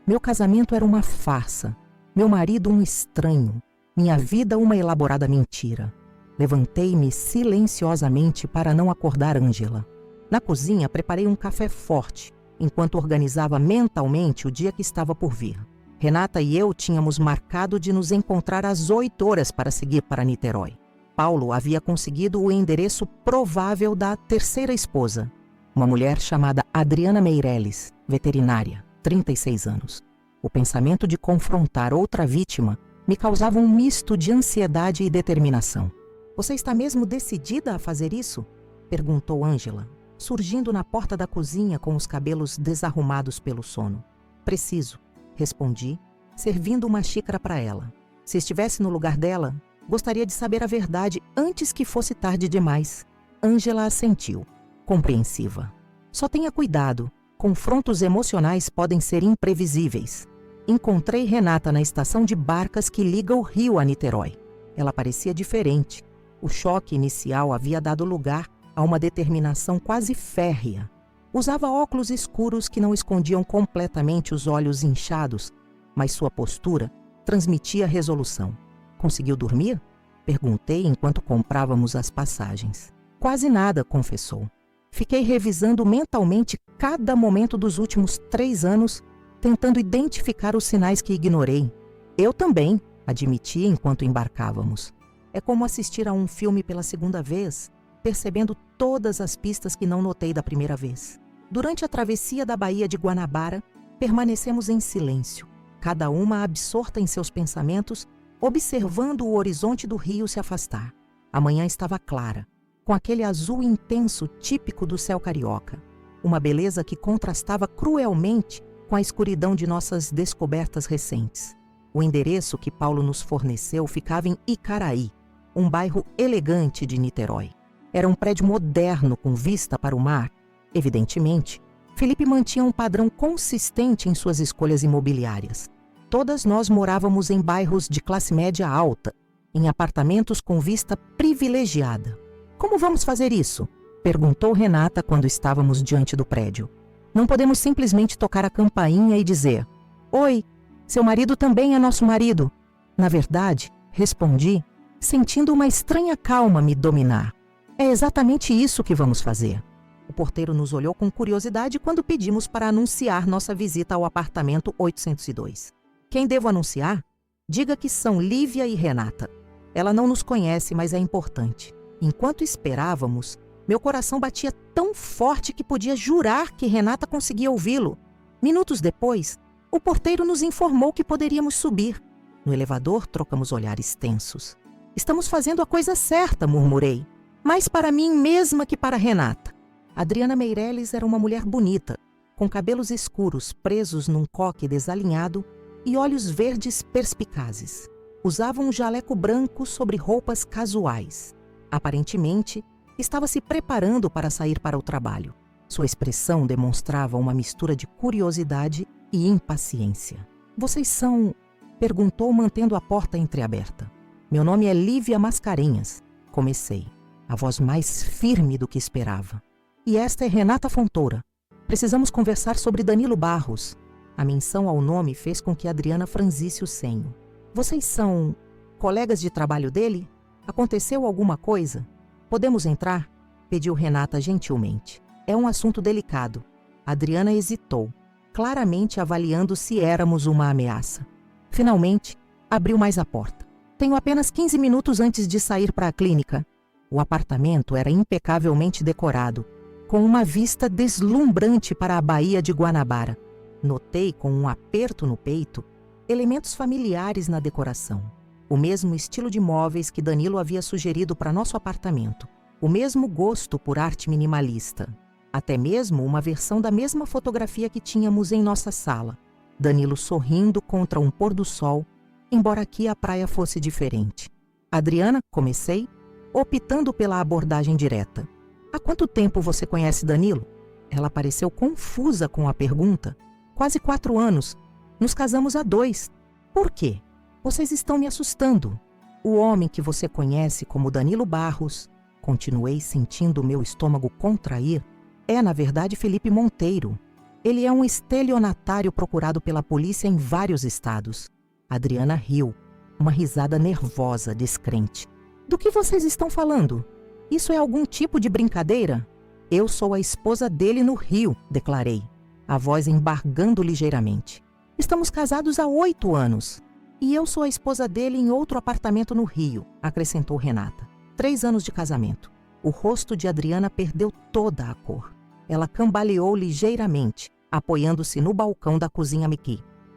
Meu casamento era uma farsa, meu marido um estranho, minha vida uma elaborada mentira. Levantei-me silenciosamente para não acordar Ângela. Na cozinha, preparei um café forte, enquanto organizava mentalmente o dia que estava por vir. Renata e eu tínhamos marcado de nos encontrar às 8h para seguir para Niterói. Paulo havia conseguido o endereço provável da terceira esposa, uma mulher chamada Adriana Meirelles, veterinária, 36 anos. O pensamento de confrontar outra vítima me causava um misto de ansiedade e determinação. Você está mesmo decidida a fazer isso? Perguntou Ângela. surgindo na porta da cozinha com os cabelos desarrumados pelo sono. Preciso, respondi, servindo uma xícara para ela. Se estivesse no lugar dela, gostaria de saber a verdade antes que fosse tarde demais. Ângela assentiu, compreensiva. Só tenha cuidado, confrontos emocionais podem ser imprevisíveis. Encontrei Renata na estação de barcas que liga o Rio a Niterói. Ela parecia diferente. O choque inicial havia dado lugar a uma determinação quase férrea. Usava óculos escuros que não escondiam completamente os olhos inchados, mas sua postura transmitia resolução. Conseguiu dormir? Perguntei enquanto comprávamos as passagens. Quase nada, confessou. Fiquei revisando mentalmente cada momento dos últimos 3 anos, tentando identificar os sinais que ignorei. Eu também, admiti enquanto embarcávamos. É como assistir a um filme pela segunda vez, percebendo todas as pistas que não notei da primeira vez. Durante a travessia da Baía de Guanabara, permanecemos em silêncio, cada uma absorta em seus pensamentos, observando o horizonte do rio se afastar. A manhã estava clara, com aquele azul intenso típico do céu carioca, uma beleza que contrastava cruelmente com a escuridão de nossas descobertas recentes. O endereço que Paulo nos forneceu ficava em Icaraí, um bairro elegante de Niterói. Era um prédio moderno com vista para o mar. Evidentemente, Felipe mantinha um padrão consistente em suas escolhas imobiliárias. Todas nós morávamos em bairros de classe média alta, em apartamentos com vista privilegiada. Como vamos fazer isso? Perguntou Renata quando estávamos diante do prédio. Não podemos simplesmente tocar a campainha e dizer: "Oi, seu marido também é nosso marido." Na verdade, respondi, sentindo uma estranha calma me dominar. É exatamente isso que vamos fazer. O porteiro nos olhou com curiosidade quando pedimos para anunciar nossa visita ao apartamento 802. Quem devo anunciar? Diga que são Lívia e Renata. Ela não nos conhece, mas é importante. Enquanto esperávamos, meu coração batia tão forte que podia jurar que Renata conseguia ouvi-lo. Minutos depois, o porteiro nos informou que poderíamos subir. No elevador, trocamos olhares tensos. Estamos fazendo a coisa certa, murmurei. Mais para mim mesma que para Renata. Adriana Meirelles era uma mulher bonita, com cabelos escuros presos num coque desalinhado e olhos verdes perspicazes. Usava um jaleco branco sobre roupas casuais. Aparentemente, estava se preparando para sair para o trabalho. Sua expressão demonstrava uma mistura de curiosidade e impaciência. "Vocês são?" perguntou, mantendo a porta entreaberta. "Meu nome é Lívia Mascarenhas." Comecei, a voz mais firme do que esperava. "E esta é Renata Fontoura. Precisamos conversar sobre Danilo Barros." A menção ao nome fez com que Adriana franzisse o senho. "Vocês são colegas de trabalho dele? Aconteceu alguma coisa? Podemos entrar?" pediu Renata gentilmente. "É um assunto delicado." Adriana hesitou, claramente avaliando se éramos uma ameaça. Finalmente, abriu mais a porta. "Tenho apenas 15 minutos antes de sair para a clínica." O apartamento era impecavelmente decorado, com uma vista deslumbrante para a Baía de Guanabara. Notei com um aperto no peito elementos familiares na decoração. O mesmo estilo de móveis que Danilo havia sugerido para nosso apartamento. O mesmo gosto por arte minimalista. Até mesmo uma versão da mesma fotografia que tínhamos em nossa sala. Danilo sorrindo contra um pôr do sol, embora aqui a praia fosse diferente. "Adriana", comecei, optando pela abordagem direta. "Há quanto tempo você conhece Danilo?" Ela pareceu confusa com a pergunta. "Quase 4 anos. Nos casamos há 2. Por quê?" "Vocês estão me assustando." "O homem que você conhece como Danilo Barros", continuei sentindo meu estômago contrair, "é, na verdade, Felipe Monteiro. Ele é um estelionatário procurado pela polícia em vários estados." Adriana riu, uma risada nervosa, descrente. "Do que vocês estão falando? Isso é algum tipo de brincadeira?" "Eu sou a esposa dele no Rio", declarei, a voz embargando ligeiramente. "Estamos casados há 8 anos. E eu sou a esposa dele em outro apartamento no Rio", acrescentou Renata. 3 anos de casamento. O rosto de Adriana perdeu toda a cor. Ela cambaleou ligeiramente, apoiando-se no balcão da cozinha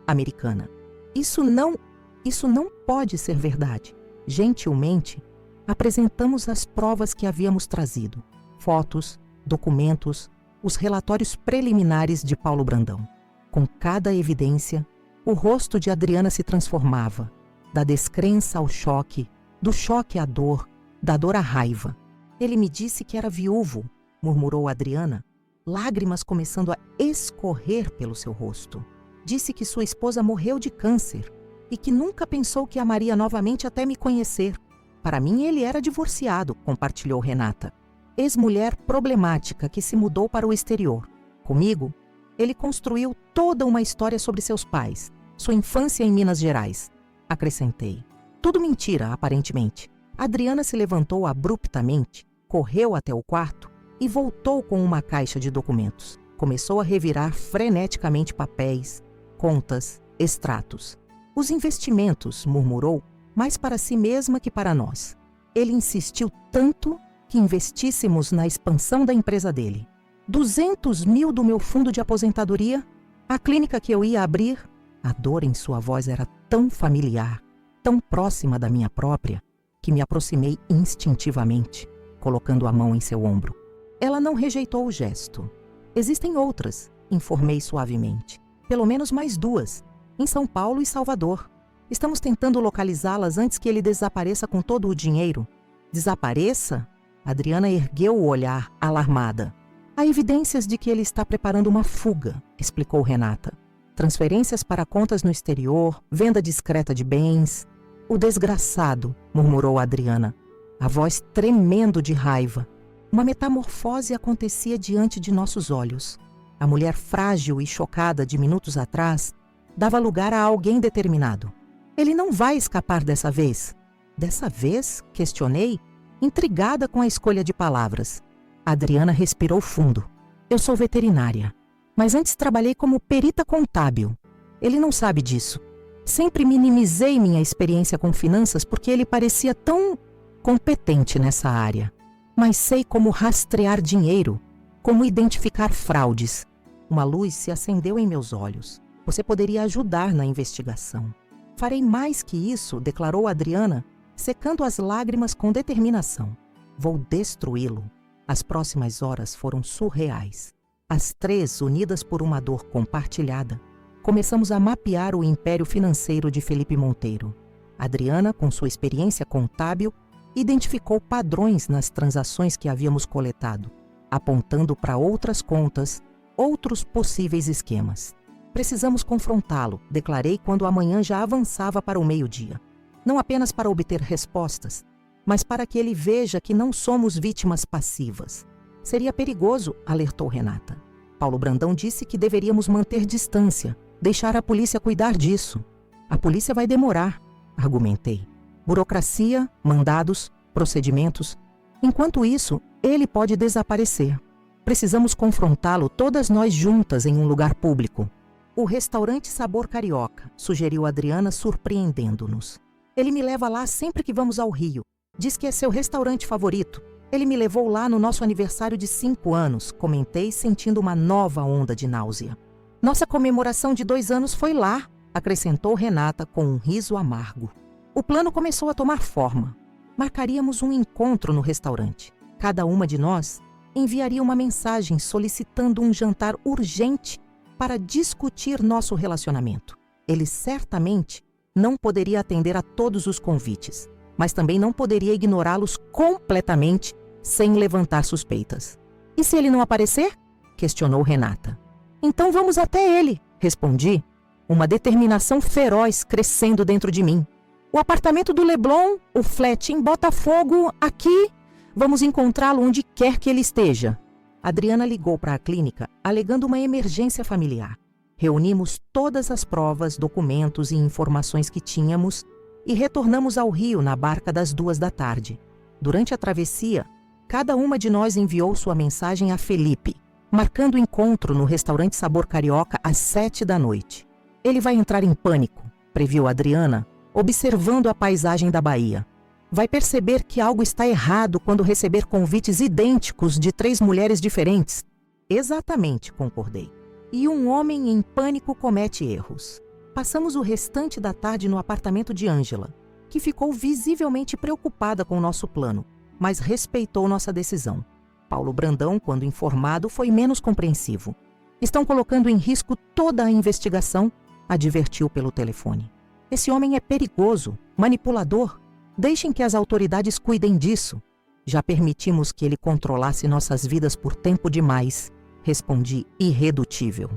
americana. Isso não pode ser verdade." Gentilmente, apresentamos as provas que havíamos trazido. Fotos, documentos, os relatórios preliminares de Paulo Brandão. Com cada evidência, o rosto de Adriana se transformava, da descrença ao choque, do choque à dor, da dor à raiva. Ele me disse que era viúvo, murmurou Adriana, lágrimas começando a escorrer pelo seu rosto. Disse que sua esposa morreu de câncer e que nunca pensou que amaria novamente até me conhecer. Para mim, ele era divorciado, compartilhou Renata. Ex-mulher problemática que se mudou para o exterior. Comigo, ele construiu toda uma história sobre seus pais, sua infância em Minas Gerais. Acrescentei. Tudo mentira, aparentemente. Adriana se levantou abruptamente, correu até o quarto e voltou com uma caixa de documentos. Começou a revirar freneticamente papéis, contas, extratos. Os investimentos, murmurou, mais para si mesma que para nós. Ele insistiu tanto que investíssemos na expansão da empresa dele. 200 mil do meu fundo de aposentadoria, a clínica que eu ia abrir. A dor em sua voz era tão familiar, tão próxima da minha própria, que me aproximei instintivamente, colocando a mão em seu ombro. Ela não rejeitou o gesto. Existem outras, informei suavemente. Pelo menos mais 2, em São Paulo e Salvador. Estamos tentando localizá-las antes que ele desapareça com todo o dinheiro. Desapareça? Adriana ergueu o olhar, alarmada. Há evidências de que ele está preparando uma fuga, explicou Renata. Transferências para contas no exterior, venda discreta de bens. O desgraçado, murmurou Adriana, a voz tremendo de raiva. Uma metamorfose acontecia diante de nossos olhos. A mulher frágil e chocada de minutos atrás dava lugar a alguém determinado. Ele não vai escapar dessa vez. Dessa vez? Questionei, intrigada com a escolha de palavras. Adriana respirou fundo. Eu sou veterinária, mas antes trabalhei como perita contábil. Ele não sabe disso. Sempre minimizei minha experiência com finanças porque ele parecia tão competente nessa área. Mas sei como rastrear dinheiro, como identificar fraudes. Uma luz se acendeu em meus olhos. Você poderia ajudar na investigação. Farei mais que isso, declarou Adriana, secando as lágrimas com determinação. Vou destruí-lo. As próximas horas foram surreais. As 3, unidas por uma dor compartilhada, começamos a mapear o império financeiro de Felipe Monteiro. Adriana, com sua experiência contábil, identificou padrões nas transações que havíamos coletado, apontando para outras contas, outros possíveis esquemas. Precisamos confrontá-lo, declarei quando a manhã já avançava para o meio-dia. Não apenas para obter respostas, mas para que ele veja que não somos vítimas passivas. Seria perigoso, alertou Renata. Paulo Brandão disse que deveríamos manter distância, deixar a polícia cuidar disso. A polícia vai demorar, argumentei. Burocracia, mandados, procedimentos. Enquanto isso, ele pode desaparecer. Precisamos confrontá-lo todas nós juntas em um lugar público. O restaurante Sabor Carioca, sugeriu Adriana, surpreendendo-nos. Ele me leva lá sempre que vamos ao Rio. Diz que é seu restaurante favorito. Ele me levou lá no nosso aniversário de 5 anos, comentei, sentindo uma nova onda de náusea. Nossa comemoração de 2 anos foi lá, acrescentou Renata com um riso amargo. O plano começou a tomar forma. Marcaríamos um encontro no restaurante. Cada uma de nós enviaria uma mensagem solicitando um jantar urgente para discutir nosso relacionamento. Ele certamente não poderia atender a todos os convites, mas também não poderia ignorá-los completamente sem levantar suspeitas. E se ele não aparecer? Questionou Renata. Então vamos até ele, respondi, uma determinação feroz crescendo dentro de mim. O apartamento do Leblon, o flat em Botafogo, aqui, vamos encontrá-lo onde quer que ele esteja. Adriana ligou para a clínica, alegando uma emergência familiar. Reunimos todas as provas, documentos e informações que tínhamos e retornamos ao Rio na barca das 2 da tarde. Durante a travessia, cada uma de nós enviou sua mensagem a Felipe, marcando o encontro no restaurante Sabor Carioca às 7 da noite. Ele vai entrar em pânico, previu Adriana, observando a paisagem da Bahia. Vai perceber que algo está errado quando receber convites idênticos de 3 mulheres diferentes. Exatamente, concordei. E um homem em pânico comete erros. Passamos o restante da tarde no apartamento de Ângela, que ficou visivelmente preocupada com o nosso plano, mas respeitou nossa decisão. Paulo Brandão, quando informado, foi menos compreensivo. Estão colocando em risco toda a investigação, advertiu pelo telefone. Esse homem é perigoso, manipulador. Deixem que as autoridades cuidem disso. Já permitimos que ele controlasse nossas vidas por tempo demais, respondi irredutível.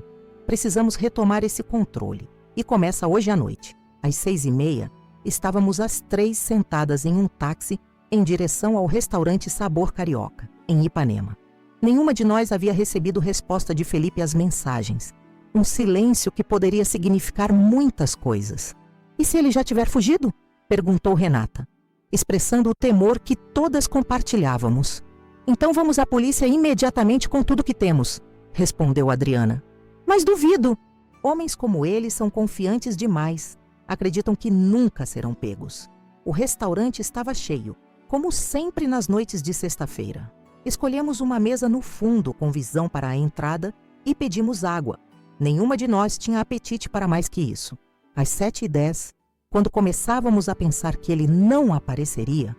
Precisamos retomar esse controle. E começa hoje à noite. Às 6h30, estávamos as 3 sentadas em um táxi em direção ao restaurante Sabor Carioca, em Ipanema. Nenhuma de nós havia recebido resposta de Felipe às mensagens. Um silêncio que poderia significar muitas coisas. E se ele já tiver fugido? Perguntou Renata, expressando o temor que todas compartilhávamos. Então vamos à polícia imediatamente com tudo que temos, respondeu Adriana. Mas duvido. Homens como ele são confiantes demais. Acreditam que nunca serão pegos. O restaurante estava cheio, como sempre nas noites de sexta-feira. Escolhemos uma mesa no fundo com visão para a entrada e pedimos água. Nenhuma de nós tinha apetite para mais que isso. Às 7h10, quando começávamos a pensar que ele não apareceria,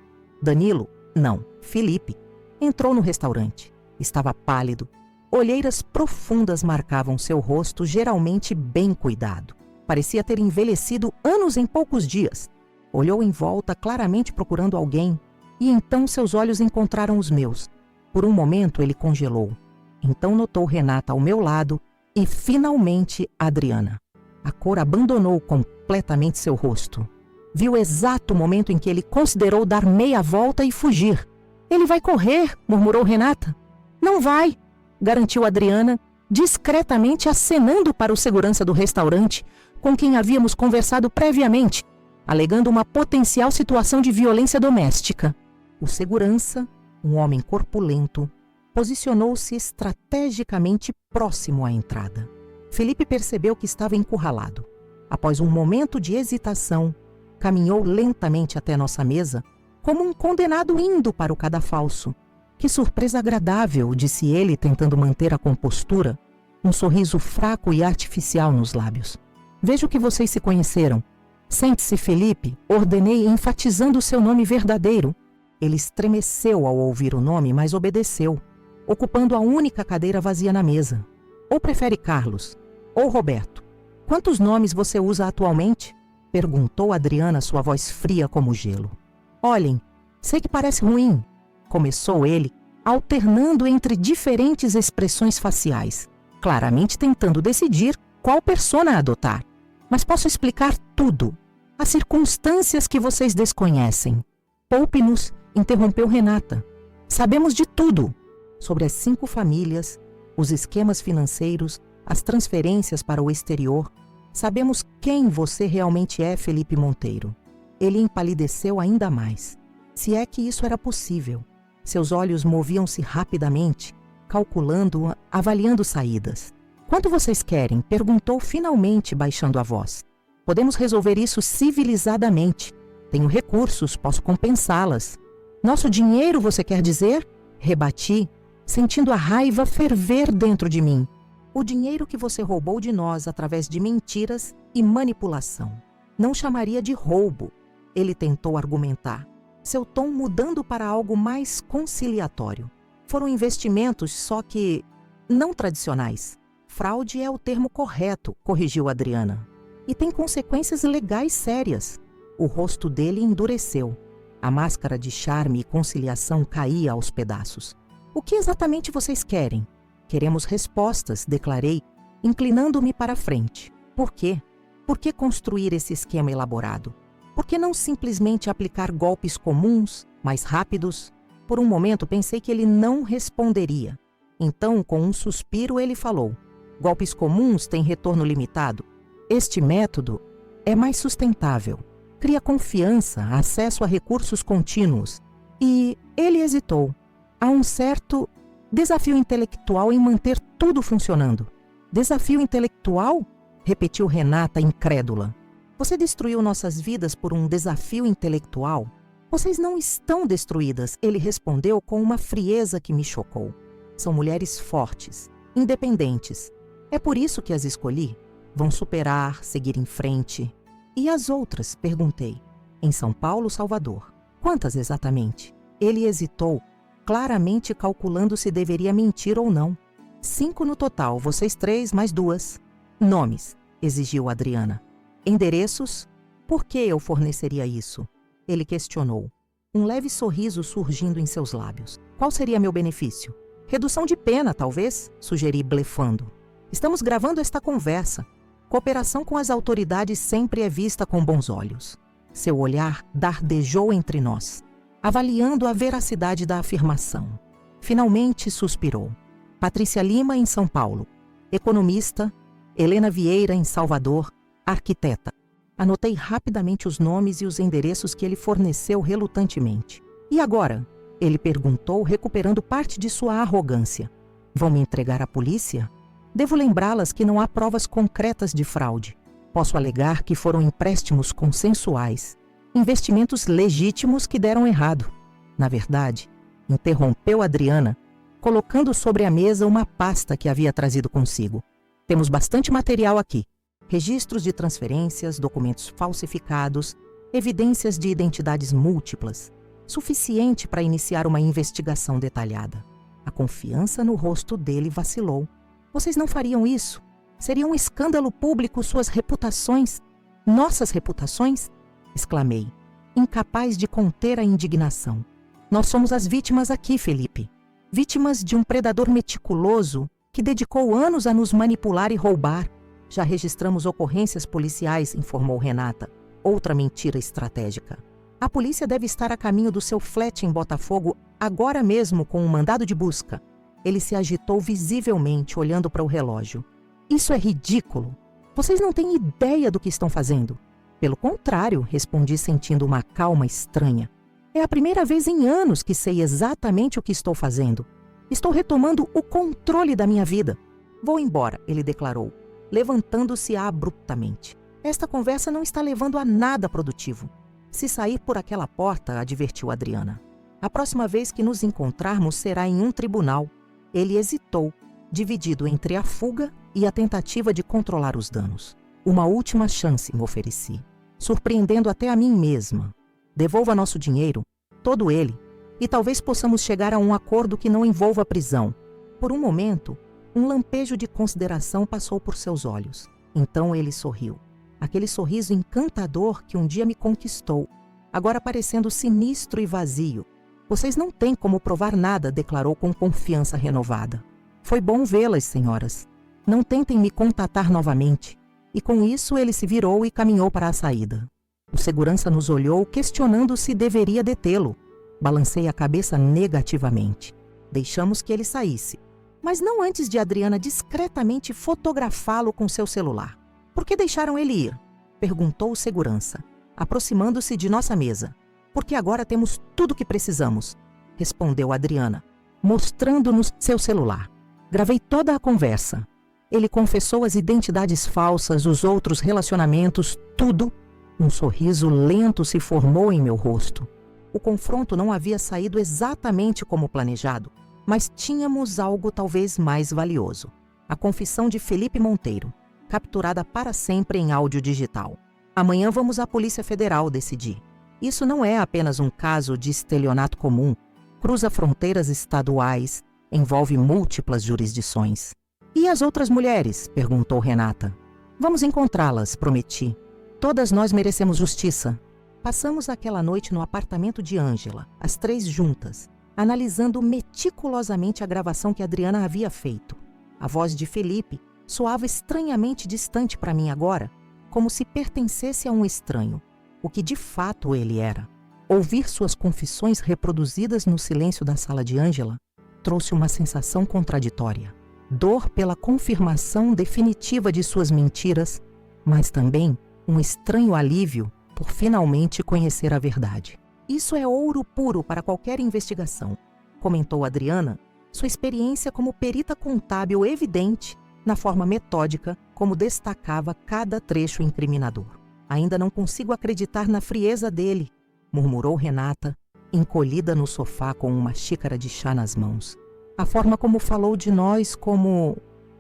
Felipe, entrou no restaurante. Estava pálido. Olheiras profundas marcavam seu rosto, geralmente bem cuidado. Parecia ter envelhecido anos em poucos dias. Olhou em volta, claramente procurando alguém, e então seus olhos encontraram os meus. Por um momento ele congelou. Então notou Renata ao meu lado e, finalmente, Adriana. A cor abandonou completamente seu rosto. Viu o exato momento em que ele considerou dar meia volta e fugir. Ele vai correr, murmurou Renata. Não vai, garantiu Adriana, discretamente acenando para o segurança do restaurante, com quem havíamos conversado previamente, alegando uma potencial situação de violência doméstica. O segurança, um homem corpulento, posicionou-se estrategicamente próximo à entrada. Felipe percebeu que estava encurralado. Após um momento de hesitação, caminhou lentamente até nossa mesa, como um condenado indo para o cadafalso. Que surpresa agradável, disse ele, tentando manter a compostura, um sorriso fraco e artificial nos lábios. Vejo que vocês se conheceram. Sente-se, Felipe, ordenei, enfatizando o seu nome verdadeiro. Ele estremeceu ao ouvir o nome, mas obedeceu, ocupando a única cadeira vazia na mesa. Ou prefere Carlos? Ou Roberto? Quantos nomes você usa atualmente? Perguntou Adriana, sua voz fria como gelo. Olhem, sei que parece ruim, começou ele, alternando entre diferentes expressões faciais, claramente tentando decidir qual persona adotar. Mas posso explicar tudo. As circunstâncias que vocês desconhecem. Poupe-nos, interrompeu Renata. Sabemos de tudo. Sobre as 5 famílias, os esquemas financeiros, as transferências para o exterior. Sabemos quem você realmente é, Felipe Monteiro. Ele empalideceu ainda mais. Se é que isso era possível. Seus olhos moviam-se rapidamente, calculando, avaliando saídas. Quanto vocês querem? Perguntou finalmente, baixando a voz. Podemos resolver isso civilizadamente. Tenho recursos, posso compensá-las. Nosso dinheiro, você quer dizer? Rebati, sentindo a raiva ferver dentro de mim. O dinheiro que você roubou de nós através de mentiras e manipulação. Não chamaria de roubo, ele tentou argumentar, seu tom mudando para algo mais conciliatório. Foram investimentos, só que não tradicionais. Fraude é o termo correto, corrigiu Adriana. E tem consequências legais sérias. O rosto dele endureceu. A máscara de charme e conciliação caía aos pedaços. O que exatamente vocês querem? Queremos respostas, declarei, inclinando-me para a frente. Por quê? Por que construir esse esquema elaborado? Por que não simplesmente aplicar golpes comuns, mais rápidos? Por um momento pensei que ele não responderia. Então, com um suspiro, ele falou: golpes comuns têm retorno limitado. Este método é mais sustentável. Cria confiança, acesso a recursos contínuos. E ele hesitou. Há um certo desafio intelectual em manter tudo funcionando. Desafio intelectual? Repetiu Renata, incrédula. Você destruiu nossas vidas por um desafio intelectual? Vocês não estão destruídas, ele respondeu com uma frieza que me chocou. São mulheres fortes, independentes. É por isso que as escolhi. Vão superar, seguir em frente. E as outras? Perguntei. Em São Paulo, Salvador. Quantas exatamente? Ele hesitou, claramente calculando se deveria mentir ou não. 5 no total, vocês 3 mais 2. Nomes, exigiu Adriana. Endereços? Por que eu forneceria isso? Ele questionou, um leve sorriso surgindo em seus lábios. Qual seria meu benefício? Redução de pena, talvez? Sugeri blefando. Estamos gravando esta conversa. Cooperação com as autoridades sempre é vista com bons olhos. Seu olhar dardejou entre nós, avaliando a veracidade da afirmação. Finalmente suspirou. Patrícia Lima, em São Paulo. Economista. Helena Vieira, em Salvador. Arquiteta. Anotei rapidamente os nomes e os endereços que ele forneceu relutantemente. E agora? Ele perguntou, recuperando parte de sua arrogância. Vão me entregar à polícia? Devo lembrá-las que não há provas concretas de fraude. Posso alegar que foram empréstimos consensuais, investimentos legítimos que deram errado. Na verdade, interrompeu Adriana, colocando sobre a mesa uma pasta que havia trazido consigo. Temos bastante material aqui. Registros de transferências, documentos falsificados, evidências de identidades múltiplas. Suficiente para iniciar uma investigação detalhada. A confiança no rosto dele vacilou. Vocês não fariam isso? Seria um escândalo público suas reputações? Nossas reputações? Exclamei, incapaz de conter a indignação. Nós somos as vítimas aqui, Felipe. Vítimas de um predador meticuloso que dedicou anos a nos manipular e roubar. Já registramos ocorrências policiais, informou Renata. Outra mentira estratégica. A polícia deve estar a caminho do seu flat em Botafogo agora mesmo com um mandado de busca. Ele se agitou visivelmente, olhando para o relógio. Isso é ridículo. Vocês não têm ideia do que estão fazendo. Pelo contrário, respondi sentindo uma calma estranha. É a primeira vez em anos que sei exatamente o que estou fazendo. Estou retomando o controle da minha vida. Vou embora, ele declarou, levantando-se abruptamente. Esta conversa não está levando a nada produtivo. Se sair por aquela porta, advertiu Adriana. A próxima vez que nos encontrarmos será em um tribunal. Ele hesitou, dividido entre a fuga e a tentativa de controlar os danos. Uma última chance, me ofereci, surpreendendo até a mim mesma. Devolva nosso dinheiro, todo ele, e talvez possamos chegar a um acordo que não envolva prisão. Por um momento, um lampejo de consideração passou por seus olhos. Então ele sorriu. Aquele sorriso encantador que um dia me conquistou, agora parecendo sinistro e vazio. Vocês não têm como provar nada, declarou com confiança renovada. Foi bom vê-las, senhoras. Não tentem me contatar novamente. E com isso ele se virou e caminhou para a saída. O segurança nos olhou, questionando se deveria detê-lo. Balancei a cabeça negativamente. Deixamos que ele saísse, mas não antes de Adriana discretamente fotografá-lo com seu celular. Por que deixaram ele ir? Perguntou o segurança, aproximando-se de nossa mesa. Porque agora temos tudo o que precisamos, respondeu Adriana, mostrando-nos seu celular. Gravei toda a conversa. Ele confessou as identidades falsas, os outros relacionamentos, tudo. Um sorriso lento se formou em meu rosto. O confronto não havia saído exatamente como planejado, mas tínhamos algo talvez mais valioso. A confissão de Felipe Monteiro, capturada para sempre em áudio digital. Amanhã vamos à Polícia Federal, decidi. Isso não é apenas um caso de estelionato comum, cruza fronteiras estaduais, envolve múltiplas jurisdições. E as outras mulheres? Perguntou Renata. Vamos encontrá-las, prometi. Todas nós merecemos justiça. Passamos aquela noite no apartamento de Ângela, as 3 juntas, analisando meticulosamente a gravação que Adriana havia feito. A voz de Felipe soava estranhamente distante para mim agora, como se pertencesse a um estranho, o que de fato ele era. Ouvir suas confissões reproduzidas no silêncio da sala de Ângela trouxe uma sensação contraditória. Dor pela confirmação definitiva de suas mentiras, mas também um estranho alívio por finalmente conhecer a verdade. Isso é ouro puro para qualquer investigação, comentou Adriana, sua experiência como perita contábil evidente na forma metódica como destacava cada trecho incriminador. Ainda não consigo acreditar na frieza dele, murmurou Renata, encolhida no sofá com uma xícara de chá nas mãos. A forma como falou de nós como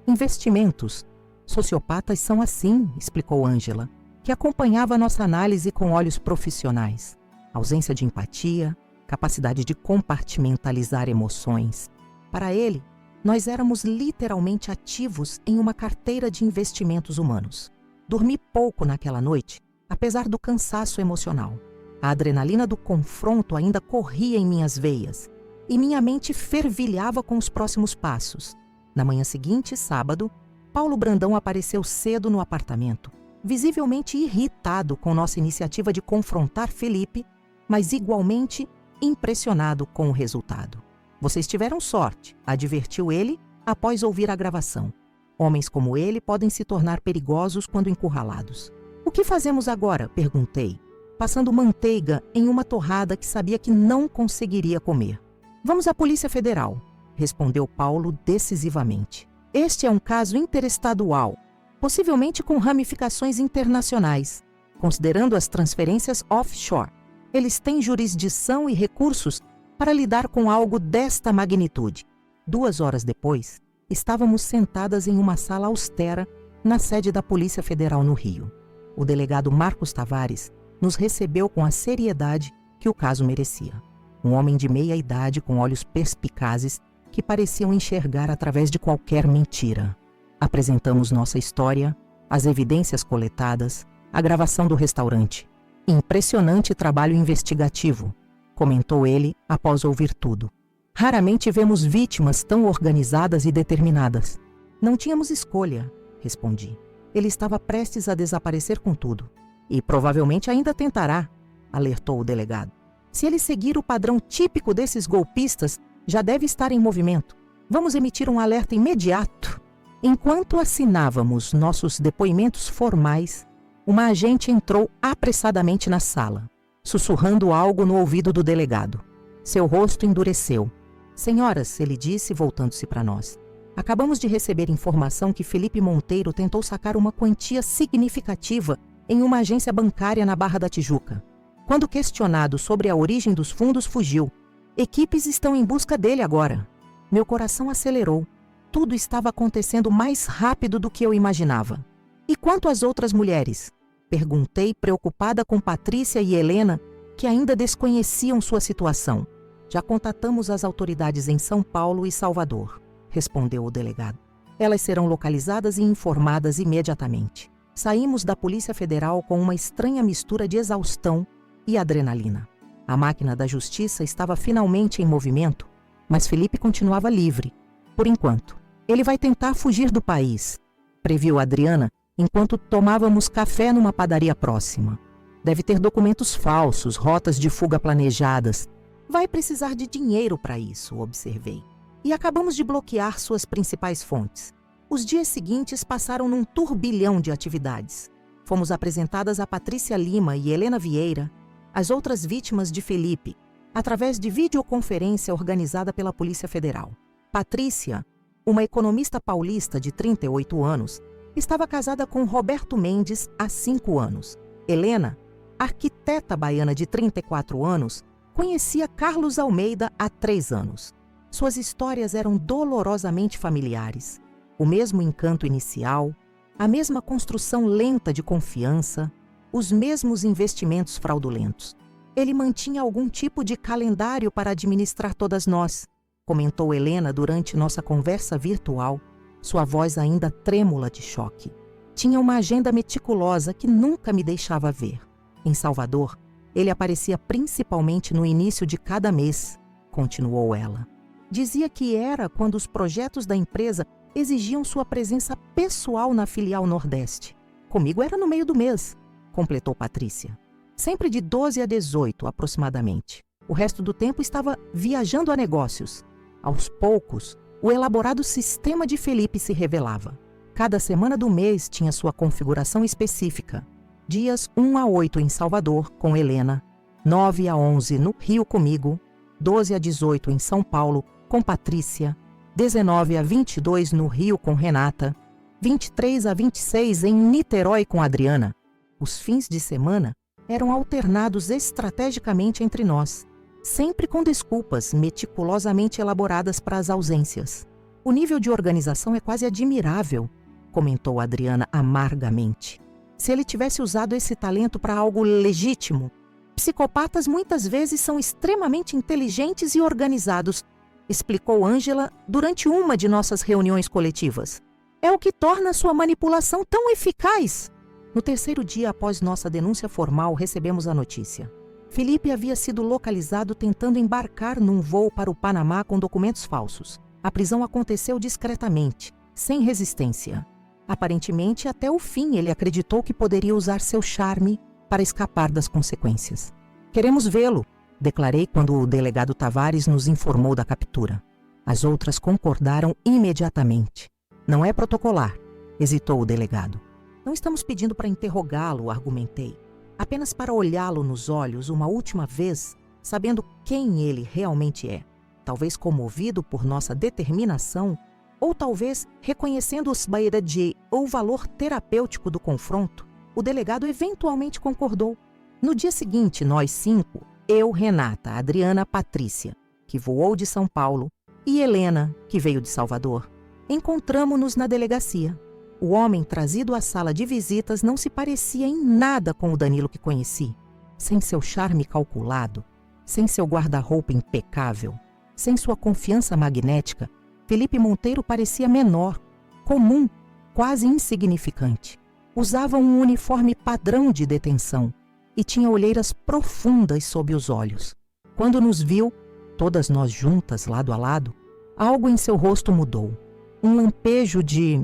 investimentos. Sociopatas são assim, explicou Ângela, que acompanhava nossa análise com olhos profissionais. Ausência de empatia, capacidade de compartimentalizar emoções. Para ele, nós éramos literalmente ativos em uma carteira de investimentos humanos. Dormi pouco naquela noite, apesar do cansaço emocional. A adrenalina do confronto ainda corria em minhas veias e minha mente fervilhava com os próximos passos. Na manhã seguinte, sábado, Paulo Brandão apareceu cedo no apartamento, visivelmente irritado com nossa iniciativa de confrontar Felipe, mas igualmente impressionado com o resultado. Vocês tiveram sorte, advertiu ele após ouvir a gravação. Homens como ele podem se tornar perigosos quando encurralados. O que fazemos agora? Perguntei, passando manteiga em uma torrada que sabia que não conseguiria comer. Vamos à Polícia Federal, respondeu Paulo decisivamente. Este é um caso interestadual, possivelmente com ramificações internacionais, considerando as transferências offshore. Eles têm jurisdição e recursos para lidar com algo desta magnitude. 2 horas depois, estávamos sentadas em uma sala austera na sede da Polícia Federal no Rio. O delegado Marcos Tavares nos recebeu com a seriedade que o caso merecia. Um homem de meia idade com olhos perspicazes que pareciam enxergar através de qualquer mentira. Apresentamos nossa história, as evidências coletadas, a gravação do restaurante. Impressionante trabalho investigativo, comentou ele após ouvir tudo. Raramente vemos vítimas tão organizadas e determinadas. Não tínhamos escolha, respondi. Ele estava prestes a desaparecer com tudo. E provavelmente ainda tentará, alertou o delegado. Se ele seguir o padrão típico desses golpistas, já deve estar em movimento. Vamos emitir um alerta imediato. Enquanto assinávamos nossos depoimentos formais, uma agente entrou apressadamente na sala, sussurrando algo no ouvido do delegado. Seu rosto endureceu. Senhoras, ele disse, voltando-se para nós. Acabamos de receber informação que Felipe Monteiro tentou sacar uma quantia significativa em uma agência bancária na Barra da Tijuca. Quando questionado sobre a origem dos fundos, fugiu. Equipes estão em busca dele agora. Meu coração acelerou. Tudo estava acontecendo mais rápido do que eu imaginava. E quanto às outras mulheres? Perguntei, preocupada com Patrícia e Helena, que ainda desconheciam sua situação. Já contatamos as autoridades em São Paulo e Salvador, respondeu o delegado. Elas serão localizadas e informadas imediatamente. Saímos da Polícia Federal com uma estranha mistura de exaustão e adrenalina. A máquina da justiça estava finalmente em movimento, mas Felipe continuava livre, por enquanto. Ele vai tentar fugir do país, previu Adriana, enquanto tomávamos café numa padaria próxima. Deve ter documentos falsos, rotas de fuga planejadas. Vai precisar de dinheiro para isso, observei. E acabamos de bloquear suas principais fontes. Os dias seguintes passaram num turbilhão de atividades. Fomos apresentadas a Patrícia Lima e Helena Vieira, as outras vítimas de Felipe, através de videoconferência organizada pela Polícia Federal. Patrícia, uma economista paulista de 38 anos, estava casada com Roberto Mendes há 5 anos. Helena, arquiteta baiana de 34 anos, conhecia Carlos Almeida há 3 anos. Suas histórias eram dolorosamente familiares. O mesmo encanto inicial, a mesma construção lenta de confiança, os mesmos investimentos fraudulentos. Ele mantinha algum tipo de calendário para administrar todas nós, comentou Helena durante nossa conversa virtual, sua voz ainda trêmula de choque. Tinha uma agenda meticulosa que nunca me deixava ver. Em Salvador, ele aparecia principalmente no início de cada mês, continuou ela. Dizia que era quando os projetos da empresa exigiam sua presença pessoal na filial Nordeste. Comigo era no meio do mês, completou Patrícia. Sempre de 12 a 18, aproximadamente. O resto do tempo estava viajando a negócios. Aos poucos, o elaborado sistema de Felipe se revelava. Cada semana do mês tinha sua configuração específica. Dias 1 a 8 em Salvador, com Helena, 9 a 11 no Rio comigo, 12 a 18 em São Paulo, com Patrícia, 19 a 22 no Rio com Renata, 23 a 26 em Niterói com Adriana. Os fins de semana eram alternados estrategicamente entre nós, sempre com desculpas meticulosamente elaboradas para as ausências. O nível de organização é quase admirável, comentou Adriana amargamente. Se ele tivesse usado esse talento para algo legítimo, Psicopatas muitas vezes são extremamente inteligentes e organizados, explicou Ângela durante uma de nossas reuniões coletivas. É o que torna sua manipulação tão eficaz. No terceiro dia após nossa denúncia formal, recebemos a notícia. Felipe havia sido localizado tentando embarcar num voo para o Panamá com documentos falsos. A prisão aconteceu discretamente, sem resistência. Aparentemente, até o fim, ele acreditou que poderia usar seu charme para escapar das consequências. Queremos vê-lo, declarei quando o delegado Tavares nos informou da captura. As outras concordaram imediatamente. Não é protocolar, hesitou o delegado. Não estamos pedindo para interrogá-lo, argumentei. Apenas para olhá-lo nos olhos uma última vez, sabendo quem ele realmente é. Talvez comovido por nossa determinação, ou talvez reconhecendo os bairadi ou o valor terapêutico do confronto, o delegado eventualmente concordou. No dia seguinte, nós 5, eu, Renata, Adriana, Patrícia, que voou de São Paulo, e Helena, que veio de Salvador, encontramo-nos na delegacia. O homem trazido à sala de visitas não se parecia em nada com o Danilo que conheci. Sem seu charme calculado, sem seu guarda-roupa impecável, sem sua confiança magnética, Felipe Monteiro parecia menor, comum, quase insignificante. Usava um uniforme padrão de detenção e tinha olheiras profundas sob os olhos. Quando nos viu, todas nós juntas, lado a lado, algo em seu rosto mudou. Um lampejo de...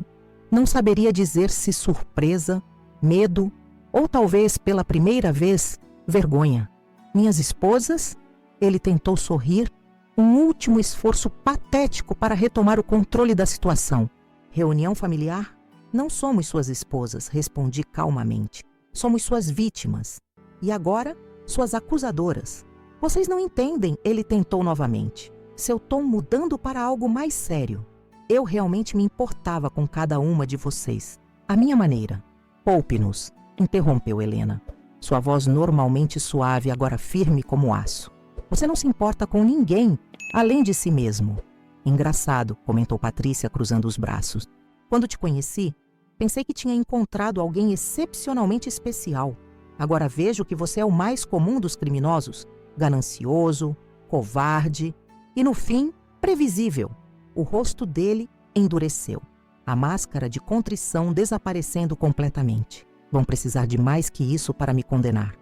não saberia dizer se surpresa, medo ou talvez pela primeira vez, vergonha. Minhas esposas? Ele tentou sorrir, um último esforço patético para retomar o controle da situação. Reunião familiar? Não somos suas esposas, respondi calmamente. Somos suas vítimas. E agora, suas acusadoras. Vocês não entendem, ele tentou novamente, seu tom mudando para algo mais sério. Eu realmente me importava com cada uma de vocês. À minha maneira. Poupe-nos, interrompeu Helena. Sua voz normalmente suave, agora firme como aço. Você não se importa com ninguém, além de si mesmo. Engraçado, comentou Patrícia, cruzando os braços. Quando te conheci, pensei que tinha encontrado alguém excepcionalmente especial. Agora vejo que você é o mais comum dos criminosos. Ganancioso, covarde e, no fim, previsível. O rosto dele endureceu. A máscara de contrição desaparecendo completamente. Vão precisar de mais que isso para me condenar.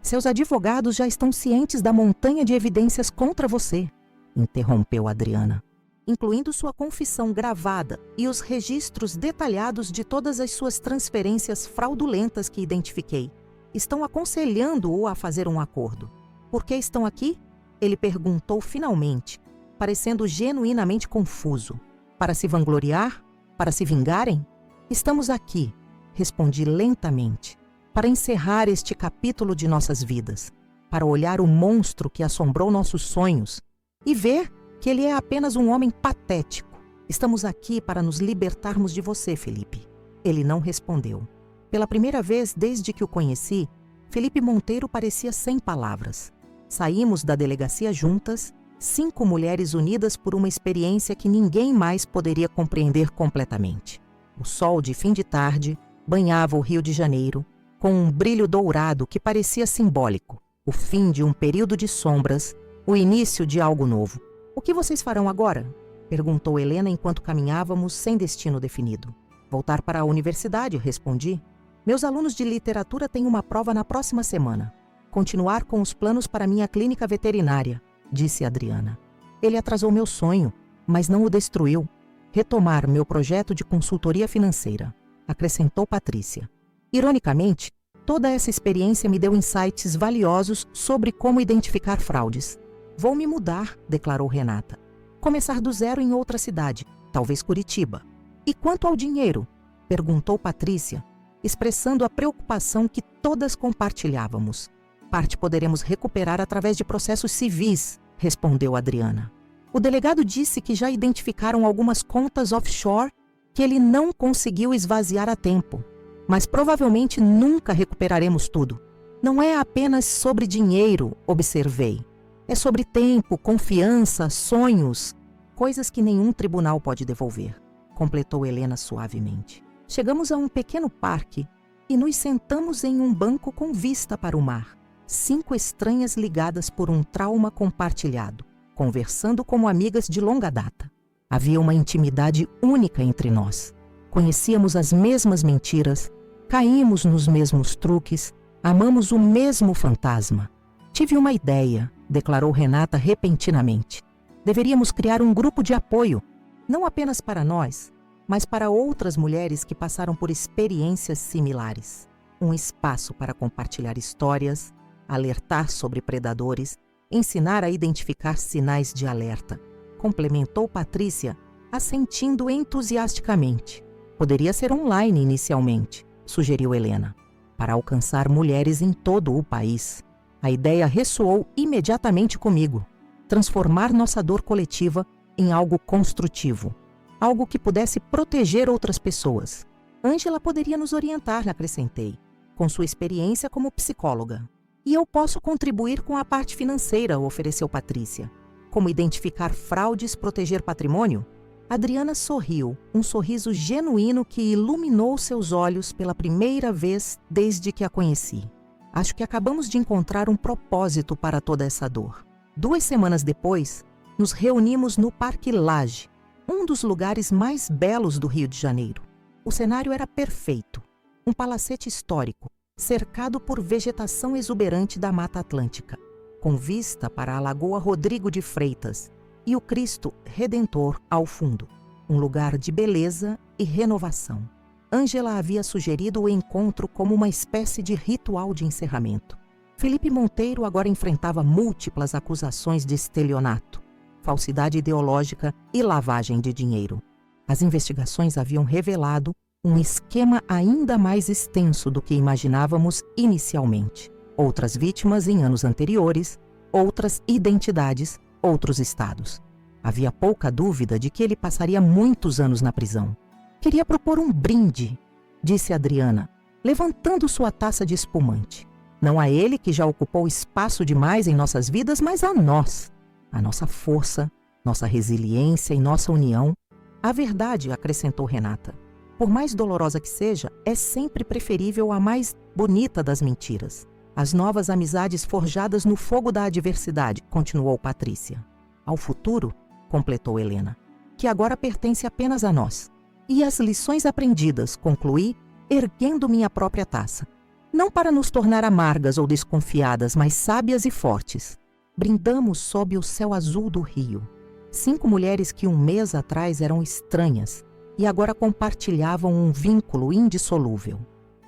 Seus advogados já estão cientes da montanha de evidências contra você, interrompeu Adriana, incluindo sua confissão gravada e os registros detalhados de todas as suas transferências fraudulentas que identifiquei. Estão aconselhando-o a fazer um acordo. Por que estão aqui? Ele perguntou finalmente, parecendo genuinamente confuso. Para se vangloriar? Para se vingarem? Estamos aqui, respondi lentamente, para encerrar este capítulo de nossas vidas, para olhar o monstro que assombrou nossos sonhos e ver que ele é apenas um homem patético. Estamos aqui para nos libertarmos de você, Felipe. Ele não respondeu. Pela primeira vez desde que o conheci, Felipe Monteiro parecia sem palavras. Saímos da delegacia juntas, 5 mulheres unidas por uma experiência que ninguém mais poderia compreender completamente. O sol de fim de tarde banhava o Rio de Janeiro, com um brilho dourado que parecia simbólico, o fim de um período de sombras, o início de algo novo. O que vocês farão agora? Perguntou Helena enquanto caminhávamos sem destino definido. Voltar para a universidade, respondi. Meus alunos de literatura têm uma prova na próxima semana. Continuar com os planos para minha clínica veterinária, disse Adriana. Ele atrasou meu sonho, mas não o destruiu. Retomar meu projeto de consultoria financeira, acrescentou Patrícia. Ironicamente, toda essa experiência me deu insights valiosos sobre como identificar fraudes. Vou me mudar, declarou Renata. Começar do zero em outra cidade, talvez Curitiba. E quanto ao dinheiro? Perguntou Patrícia, expressando a preocupação que todas compartilhávamos. Parte poderemos recuperar através de processos civis, respondeu Adriana. O delegado disse que já identificaram algumas contas offshore que ele não conseguiu esvaziar a tempo. Mas provavelmente nunca recuperaremos tudo. Não é apenas sobre dinheiro, observei. É sobre tempo, confiança, sonhos, coisas que nenhum tribunal pode devolver, completou Helena suavemente. Chegamos a um pequeno parque e nos sentamos em um banco com vista para o mar. 5 estranhas ligadas por um trauma compartilhado, conversando como amigas de longa data. Havia uma intimidade única entre nós. Conhecíamos as mesmas mentiras, caímos nos mesmos truques, amamos o mesmo fantasma. Tive uma ideia, declarou Renata repentinamente. Deveríamos criar um grupo de apoio, não apenas para nós, mas para outras mulheres que passaram por experiências similares. Um espaço para compartilhar histórias, alertar sobre predadores, ensinar a identificar sinais de alerta. Complementou Patrícia, assentindo entusiasticamente. Poderia ser online inicialmente, sugeriu Helena, para alcançar mulheres em todo o país. A ideia ressoou imediatamente comigo. Transformar nossa dor coletiva em algo construtivo, algo que pudesse proteger outras pessoas. Ângela poderia nos orientar, acrescentei, com sua experiência como psicóloga. E eu posso contribuir com a parte financeira, ofereceu Patrícia. Como identificar fraudes, proteger patrimônio? Adriana sorriu, um sorriso genuíno que iluminou seus olhos pela primeira vez desde que a conheci. Acho que acabamos de encontrar um propósito para toda essa dor. 2 semanas depois, nos reunimos no Parque Lage, um dos lugares mais belos do Rio de Janeiro. O cenário era perfeito. Um palacete histórico, cercado por vegetação exuberante da Mata Atlântica, com vista para a Lagoa Rodrigo de Freitas e o Cristo Redentor ao fundo. Um lugar de beleza e renovação. Ângela havia sugerido o encontro como uma espécie de ritual de encerramento. Felipe Monteiro agora enfrentava múltiplas acusações de estelionato, falsidade ideológica e lavagem de dinheiro. As investigações haviam revelado um esquema ainda mais extenso do que imaginávamos inicialmente. Outras vítimas em anos anteriores, outras identidades, outros estados. Havia pouca dúvida de que ele passaria muitos anos na prisão. Queria propor um brinde, disse Adriana, levantando sua taça de espumante. Não a ele, que já ocupou espaço demais em nossas vidas, mas a nós. A nossa força, nossa resiliência e nossa união. A verdade, acrescentou Renata, por mais dolorosa que seja, é sempre preferível à mais bonita das mentiras. As novas amizades forjadas no fogo da adversidade, continuou Patrícia. Ao futuro, completou Helena, que agora pertence apenas a nós. E as lições aprendidas, concluí, erguendo minha própria taça. Não para nos tornar amargas ou desconfiadas, mas sábias e fortes. Brindamos sob o céu azul do rio. 5 mulheres que um mês atrás eram estranhas e agora compartilhavam um vínculo indissolúvel.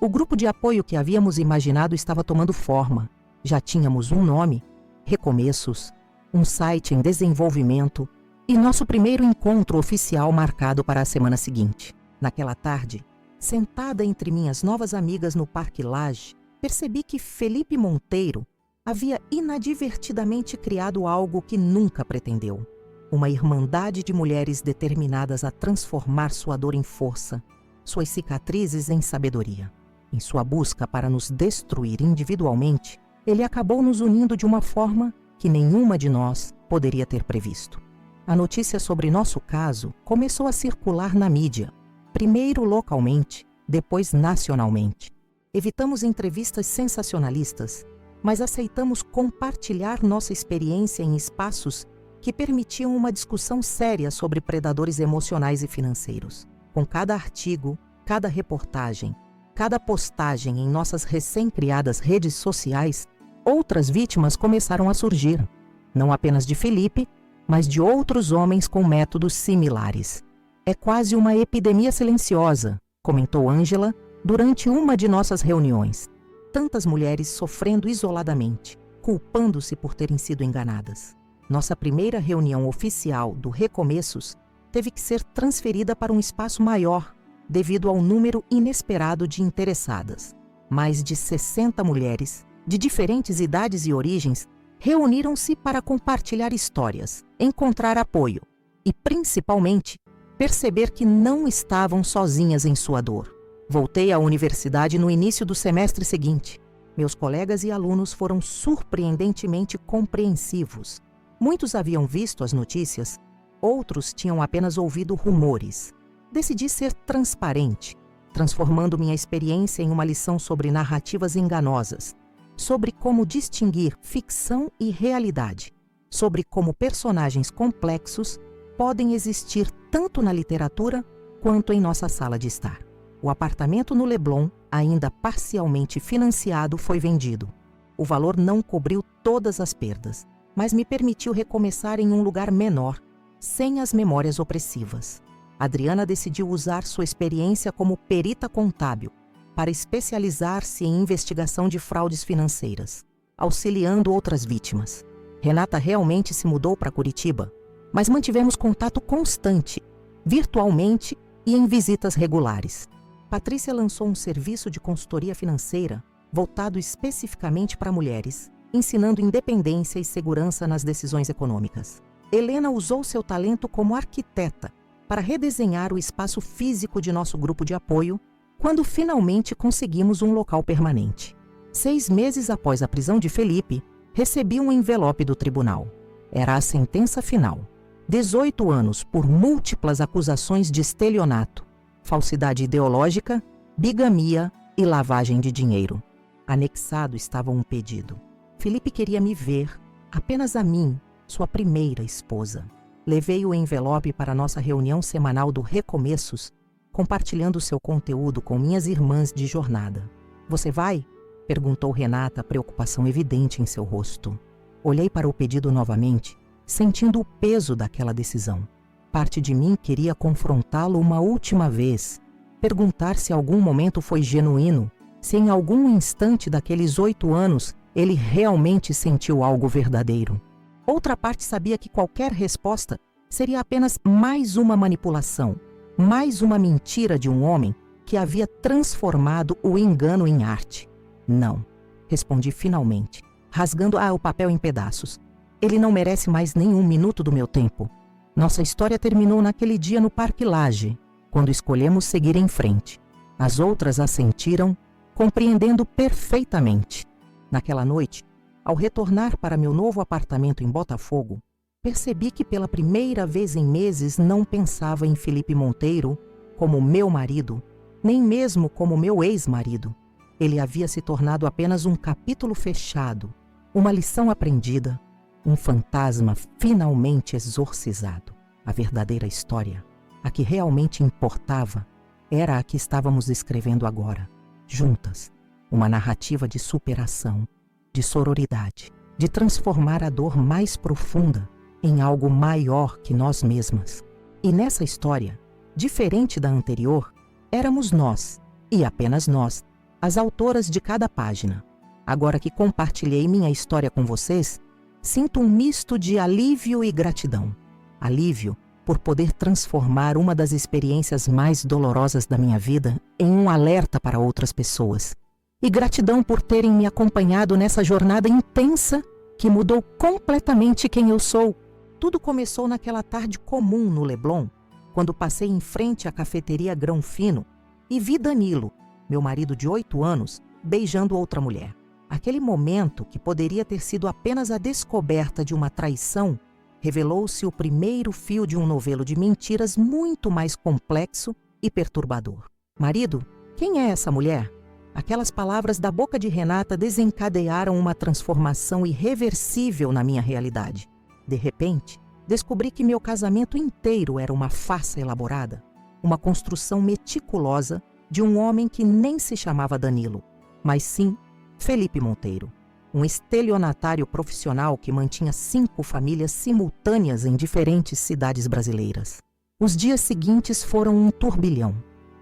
O grupo de apoio que havíamos imaginado estava tomando forma. Já tínhamos um nome, Recomeços, um site em desenvolvimento e nosso primeiro encontro oficial marcado para a semana seguinte. Naquela tarde, sentada entre minhas novas amigas no Parque Lage, percebi que Felipe Monteiro havia inadvertidamente criado algo que nunca pretendeu. Uma irmandade de mulheres determinadas a transformar sua dor em força, suas cicatrizes em sabedoria. Em sua busca para nos destruir individualmente, ele acabou nos unindo de uma forma que nenhuma de nós poderia ter previsto. A notícia sobre nosso caso começou a circular na mídia, primeiro localmente, depois nacionalmente. Evitamos entrevistas sensacionalistas, mas aceitamos compartilhar nossa experiência em espaços que permitiam uma discussão séria sobre predadores emocionais e financeiros. Com cada artigo, cada reportagem, cada postagem em nossas recém-criadas redes sociais, outras vítimas começaram a surgir, não apenas de Felipe, mas de outros homens com métodos similares. É quase uma epidemia silenciosa, comentou Ângela durante uma de nossas reuniões. Tantas mulheres sofrendo isoladamente, culpando-se por terem sido enganadas. Nossa primeira reunião oficial do Recomeços teve que ser transferida para um espaço maior, devido ao número inesperado de interessadas. Mais de 60 mulheres, de diferentes idades e origens, reuniram-se para compartilhar histórias, encontrar apoio e, principalmente, perceber que não estavam sozinhas em sua dor. Voltei à universidade no início do semestre seguinte. Meus colegas e alunos foram surpreendentemente compreensivos. Muitos haviam visto as notícias, outros tinham apenas ouvido rumores. Decidi ser transparente, transformando minha experiência em uma lição sobre narrativas enganosas, sobre como distinguir ficção e realidade, sobre como personagens complexos podem existir tanto na literatura quanto em nossa sala de estar. O apartamento no Leblon, ainda parcialmente financiado, foi vendido. O valor não cobriu todas as perdas, mas me permitiu recomeçar em um lugar menor, sem as memórias opressivas. Adriana decidiu usar sua experiência como perita contábil para especializar-se em investigação de fraudes financeiras, auxiliando outras vítimas. Renata realmente se mudou para Curitiba, mas mantivemos contato constante, virtualmente e em visitas regulares. Patrícia lançou um serviço de consultoria financeira voltado especificamente para mulheres, ensinando independência e segurança nas decisões econômicas. Helena usou seu talento como arquiteta para redesenhar o espaço físico de nosso grupo de apoio quando finalmente conseguimos um local permanente. 6 meses após a prisão de Felipe, recebi um envelope do tribunal. Era a sentença final. 18 anos por múltiplas acusações de estelionato, falsidade ideológica, bigamia e lavagem de dinheiro. Anexado estava um pedido. Felipe queria me ver, apenas a mim, sua primeira esposa. Levei o envelope para nossa reunião semanal do Recomeços, compartilhando seu conteúdo com minhas irmãs de jornada. Você vai? Perguntou Renata, preocupação evidente em seu rosto. Olhei para o pedido novamente, sentindo o peso daquela decisão. Parte de mim queria confrontá-lo uma última vez, perguntar se algum momento foi genuíno, se em algum instante daqueles 8 anos ele realmente sentiu algo verdadeiro. Outra parte sabia que qualquer resposta seria apenas mais uma manipulação, mais uma mentira de um homem que havia transformado o engano em arte. Não, respondi finalmente, rasgando o papel em pedaços. Ele não merece mais nenhum minuto do meu tempo. Nossa história terminou naquele dia no Parque Lage, quando escolhemos seguir em frente. As outras assentiram, compreendendo perfeitamente. Naquela noite, ao retornar para meu novo apartamento em Botafogo, percebi que pela primeira vez em meses não pensava em Felipe Monteiro como meu marido, nem mesmo como meu ex-marido. Ele havia se tornado apenas um capítulo fechado, uma lição aprendida, um fantasma finalmente exorcizado. A verdadeira história, a que realmente importava, era a que estávamos escrevendo agora, juntas. Uma narrativa de superação, de sororidade, de transformar a dor mais profunda em algo maior que nós mesmas. E nessa história, diferente da anterior, éramos nós, e apenas nós, as autoras de cada página. Agora que compartilhei minha história com vocês, sinto um misto de alívio e gratidão. Alívio por poder transformar uma das experiências mais dolorosas da minha vida em um alerta para outras pessoas. E gratidão por terem me acompanhado nessa jornada intensa que mudou completamente quem eu sou. Tudo começou naquela tarde comum no Leblon, quando passei em frente à cafeteria Grão Fino e vi Danilo, meu marido de 8 anos, beijando outra mulher. Aquele momento, que poderia ter sido apenas a descoberta de uma traição, revelou-se o primeiro fio de um novelo de mentiras muito mais complexo e perturbador. Marido, quem é essa mulher? Aquelas palavras da boca de Renata desencadearam uma transformação irreversível na minha realidade. De repente, descobri que meu casamento inteiro era uma farsa elaborada, uma construção meticulosa de um homem que nem se chamava Danilo, mas sim Felipe Monteiro, um estelionatário profissional que mantinha 5 famílias simultâneas em diferentes cidades brasileiras. Os dias seguintes foram um turbilhão.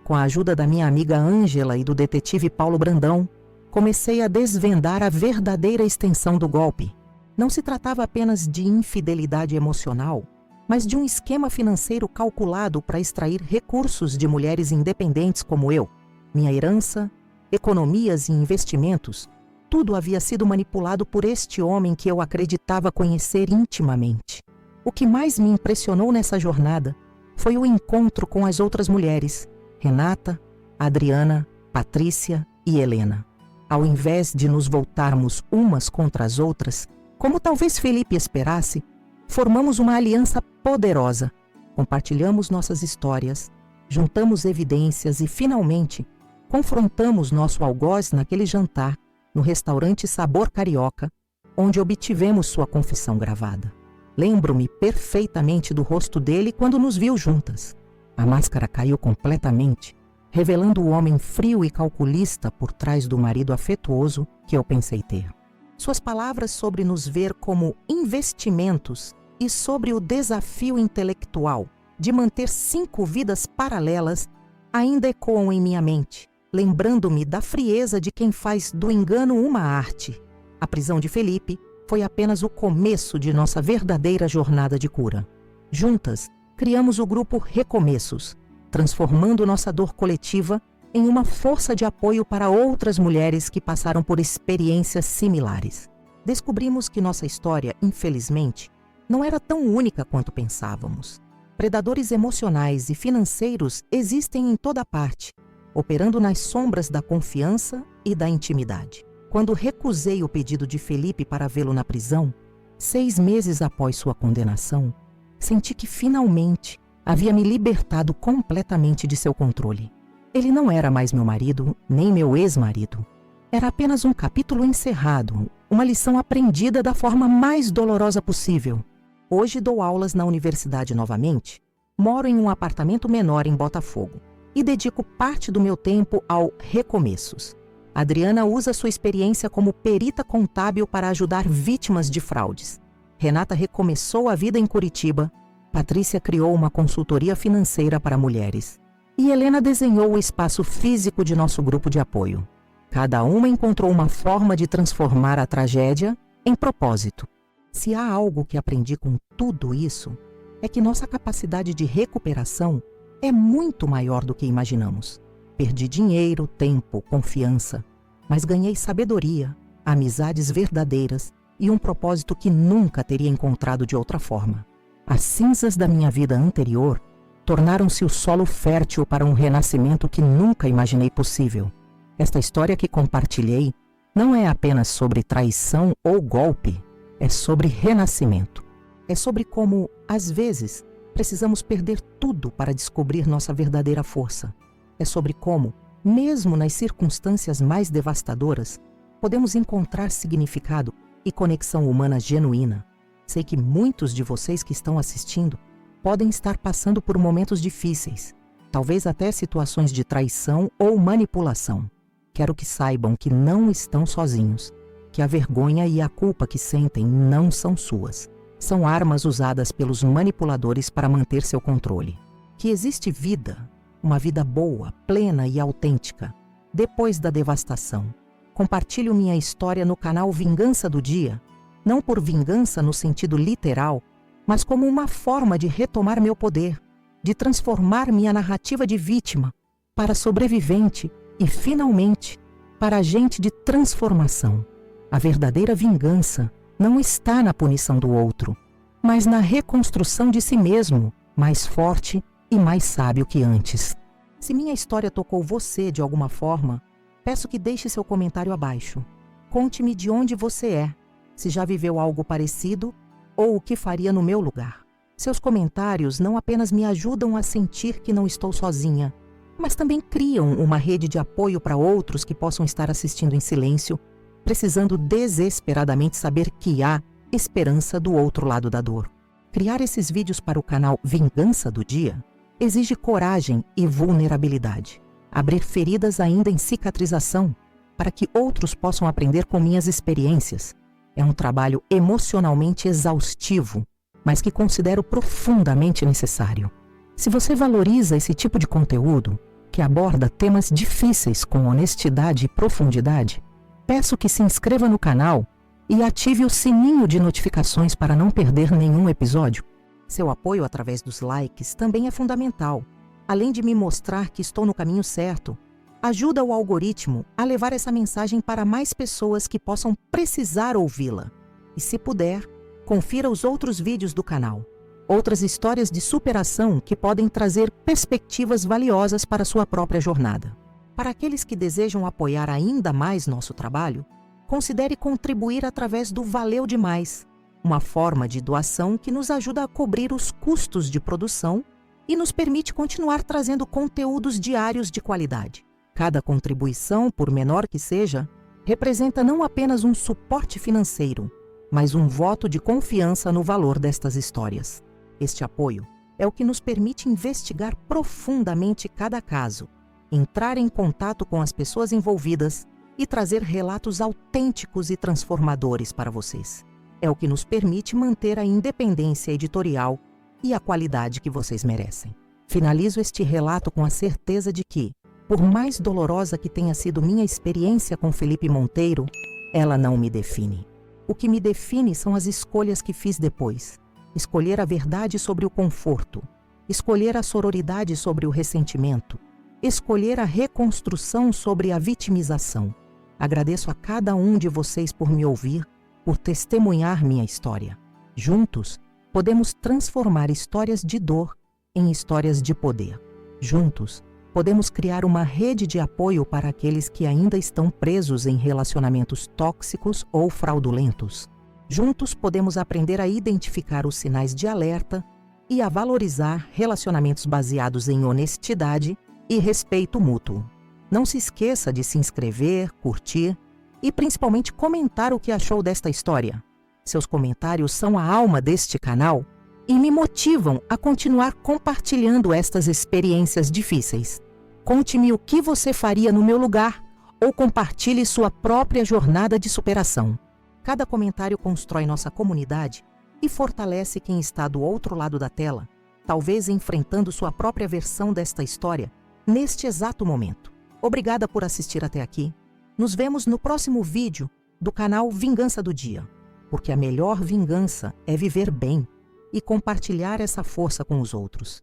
Com a ajuda da minha amiga Ângela e do detetive Paulo Brandão, comecei a desvendar a verdadeira extensão do golpe. Não se tratava apenas de infidelidade emocional, mas de um esquema financeiro calculado para extrair recursos de mulheres independentes como eu. Minha herança, economias e investimentos, tudo havia sido manipulado por este homem que eu acreditava conhecer intimamente. O que mais me impressionou nessa jornada foi o encontro com as outras mulheres, Renata, Adriana, Patrícia e Helena. Ao invés de nos voltarmos umas contra as outras, como talvez Felipe esperasse, formamos uma aliança poderosa. Compartilhamos nossas histórias, Juntamos evidências e, finalmente, confrontamos nosso algoz naquele jantar no restaurante Sabor Carioca, onde obtivemos sua confissão gravada. Lembro-me perfeitamente do rosto dele quando nos viu juntas. A máscara caiu completamente, revelando o homem frio e calculista por trás do marido afetuoso que eu pensei ter. Suas palavras sobre nos ver como investimentos e sobre o desafio intelectual de manter 5 vidas paralelas ainda ecoam em minha mente, lembrando-me da frieza de quem faz do engano uma arte. A prisão de Felipe foi apenas o começo de nossa verdadeira jornada de cura. Juntas, criamos o grupo Recomeços, transformando nossa dor coletiva em uma força de apoio para outras mulheres que passaram por experiências similares. Descobrimos que nossa história, infelizmente, não era tão única quanto pensávamos. Predadores emocionais e financeiros existem em toda parte, operando nas sombras da confiança e da intimidade. Quando recusei o pedido de Felipe para vê-lo na prisão, 6 meses após sua condenação, senti que finalmente havia me libertado completamente de seu controle. Ele não era mais meu marido, nem meu ex-marido. Era apenas um capítulo encerrado, uma lição aprendida da forma mais dolorosa possível. Hoje dou aulas na universidade novamente, moro em um apartamento menor em Botafogo e dedico parte do meu tempo ao Recomeços. Adriana usa sua experiência como perita contábil para ajudar vítimas de fraudes. Renata recomeçou a vida em Curitiba. Patrícia criou uma consultoria financeira para mulheres. E Helena desenhou o espaço físico de nosso grupo de apoio. Cada uma encontrou uma forma de transformar a tragédia em propósito. Se há algo que aprendi com tudo isso, é que nossa capacidade de recuperação é muito maior do que imaginamos. Perdi dinheiro, tempo, confiança, mas ganhei sabedoria, amizades verdadeiras e um propósito que nunca teria encontrado de outra forma. As cinzas da minha vida anterior tornaram-se o solo fértil para um renascimento que nunca imaginei possível. Esta história que compartilhei não é apenas sobre traição ou golpe, é sobre renascimento. É sobre como, às vezes, precisamos perder tudo para descobrir nossa verdadeira força. É sobre como, mesmo nas circunstâncias mais devastadoras, podemos encontrar significado e conexão humana genuína. Sei que muitos de vocês que estão assistindo podem estar passando por momentos difíceis, talvez até situações de traição ou manipulação. Quero que saibam que não estão sozinhos, que a vergonha e a culpa que sentem não são suas. São armas usadas pelos manipuladores para manter seu controle. Que existe vida, uma vida boa, plena e autêntica, depois da devastação. Compartilho minha história no canal Vingança do Dia, não por vingança no sentido literal, mas como uma forma de retomar meu poder, de transformar minha narrativa de vítima para sobrevivente e, finalmente, para agente de transformação. A verdadeira vingança não está na punição do outro, mas na reconstrução de si mesmo, mais forte e mais sábio que antes. Se minha história tocou você de alguma forma, peço que deixe seu comentário abaixo. Conte-me de onde você é, se já viveu algo parecido ou o que faria no meu lugar. Seus comentários não apenas me ajudam a sentir que não estou sozinha, mas também criam uma rede de apoio para outros que possam estar assistindo em silêncio, precisando desesperadamente saber que há esperança do outro lado da dor. Criar esses vídeos para o canal Vingança do Dia exige coragem e vulnerabilidade. Abrir feridas ainda em cicatrização, para que outros possam aprender com minhas experiências. É um trabalho emocionalmente exaustivo, mas que considero profundamente necessário. Se você valoriza esse tipo de conteúdo, que aborda temas difíceis com honestidade e profundidade, peço que se inscreva no canal e ative o sininho de notificações para não perder nenhum episódio. Seu apoio através dos likes também é fundamental. Além de me mostrar que estou no caminho certo, ajuda o algoritmo a levar essa mensagem para mais pessoas que possam precisar ouvi-la. E se puder, confira os outros vídeos do canal. Outras histórias de superação que podem trazer perspectivas valiosas para sua própria jornada. Para aqueles que desejam apoiar ainda mais nosso trabalho, considere contribuir através do Valeu Demais, uma forma de doação que nos ajuda a cobrir os custos de produção e nos permite continuar trazendo conteúdos diários de qualidade. Cada contribuição, por menor que seja, representa não apenas um suporte financeiro, mas um voto de confiança no valor destas histórias. Este apoio é o que nos permite investigar profundamente cada caso, entrar em contato com as pessoas envolvidas e trazer relatos autênticos e transformadores para vocês. É o que nos permite manter a independência editorial e a qualidade que vocês merecem. Finalizo este relato com a certeza de que, por mais dolorosa que tenha sido minha experiência com Felipe Monteiro, ela não me define. O que me define são as escolhas que fiz depois. Escolher a verdade sobre o conforto, escolher a sororidade sobre o ressentimento, escolher a reconstrução sobre a vitimização. Agradeço a cada um de vocês por me ouvir, por testemunhar minha história. Juntos, podemos transformar histórias de dor em histórias de poder. Juntos, podemos criar uma rede de apoio para aqueles que ainda estão presos em relacionamentos tóxicos ou fraudulentos. Juntos, podemos aprender a identificar os sinais de alerta e a valorizar relacionamentos baseados em honestidade e respeito mútuo. Não se esqueça de se inscrever, curtir e principalmente comentar o que achou desta história. Seus comentários são a alma deste canal e me motivam a continuar compartilhando estas experiências difíceis. Conte-me o que você faria no meu lugar ou compartilhe sua própria jornada de superação. Cada comentário constrói nossa comunidade e fortalece quem está do outro lado da tela, talvez enfrentando sua própria versão desta história neste exato momento. Obrigada por assistir até aqui. Nos vemos no próximo vídeo do canal Vingança do Dia, porque a melhor vingança é viver bem e compartilhar essa força com os outros.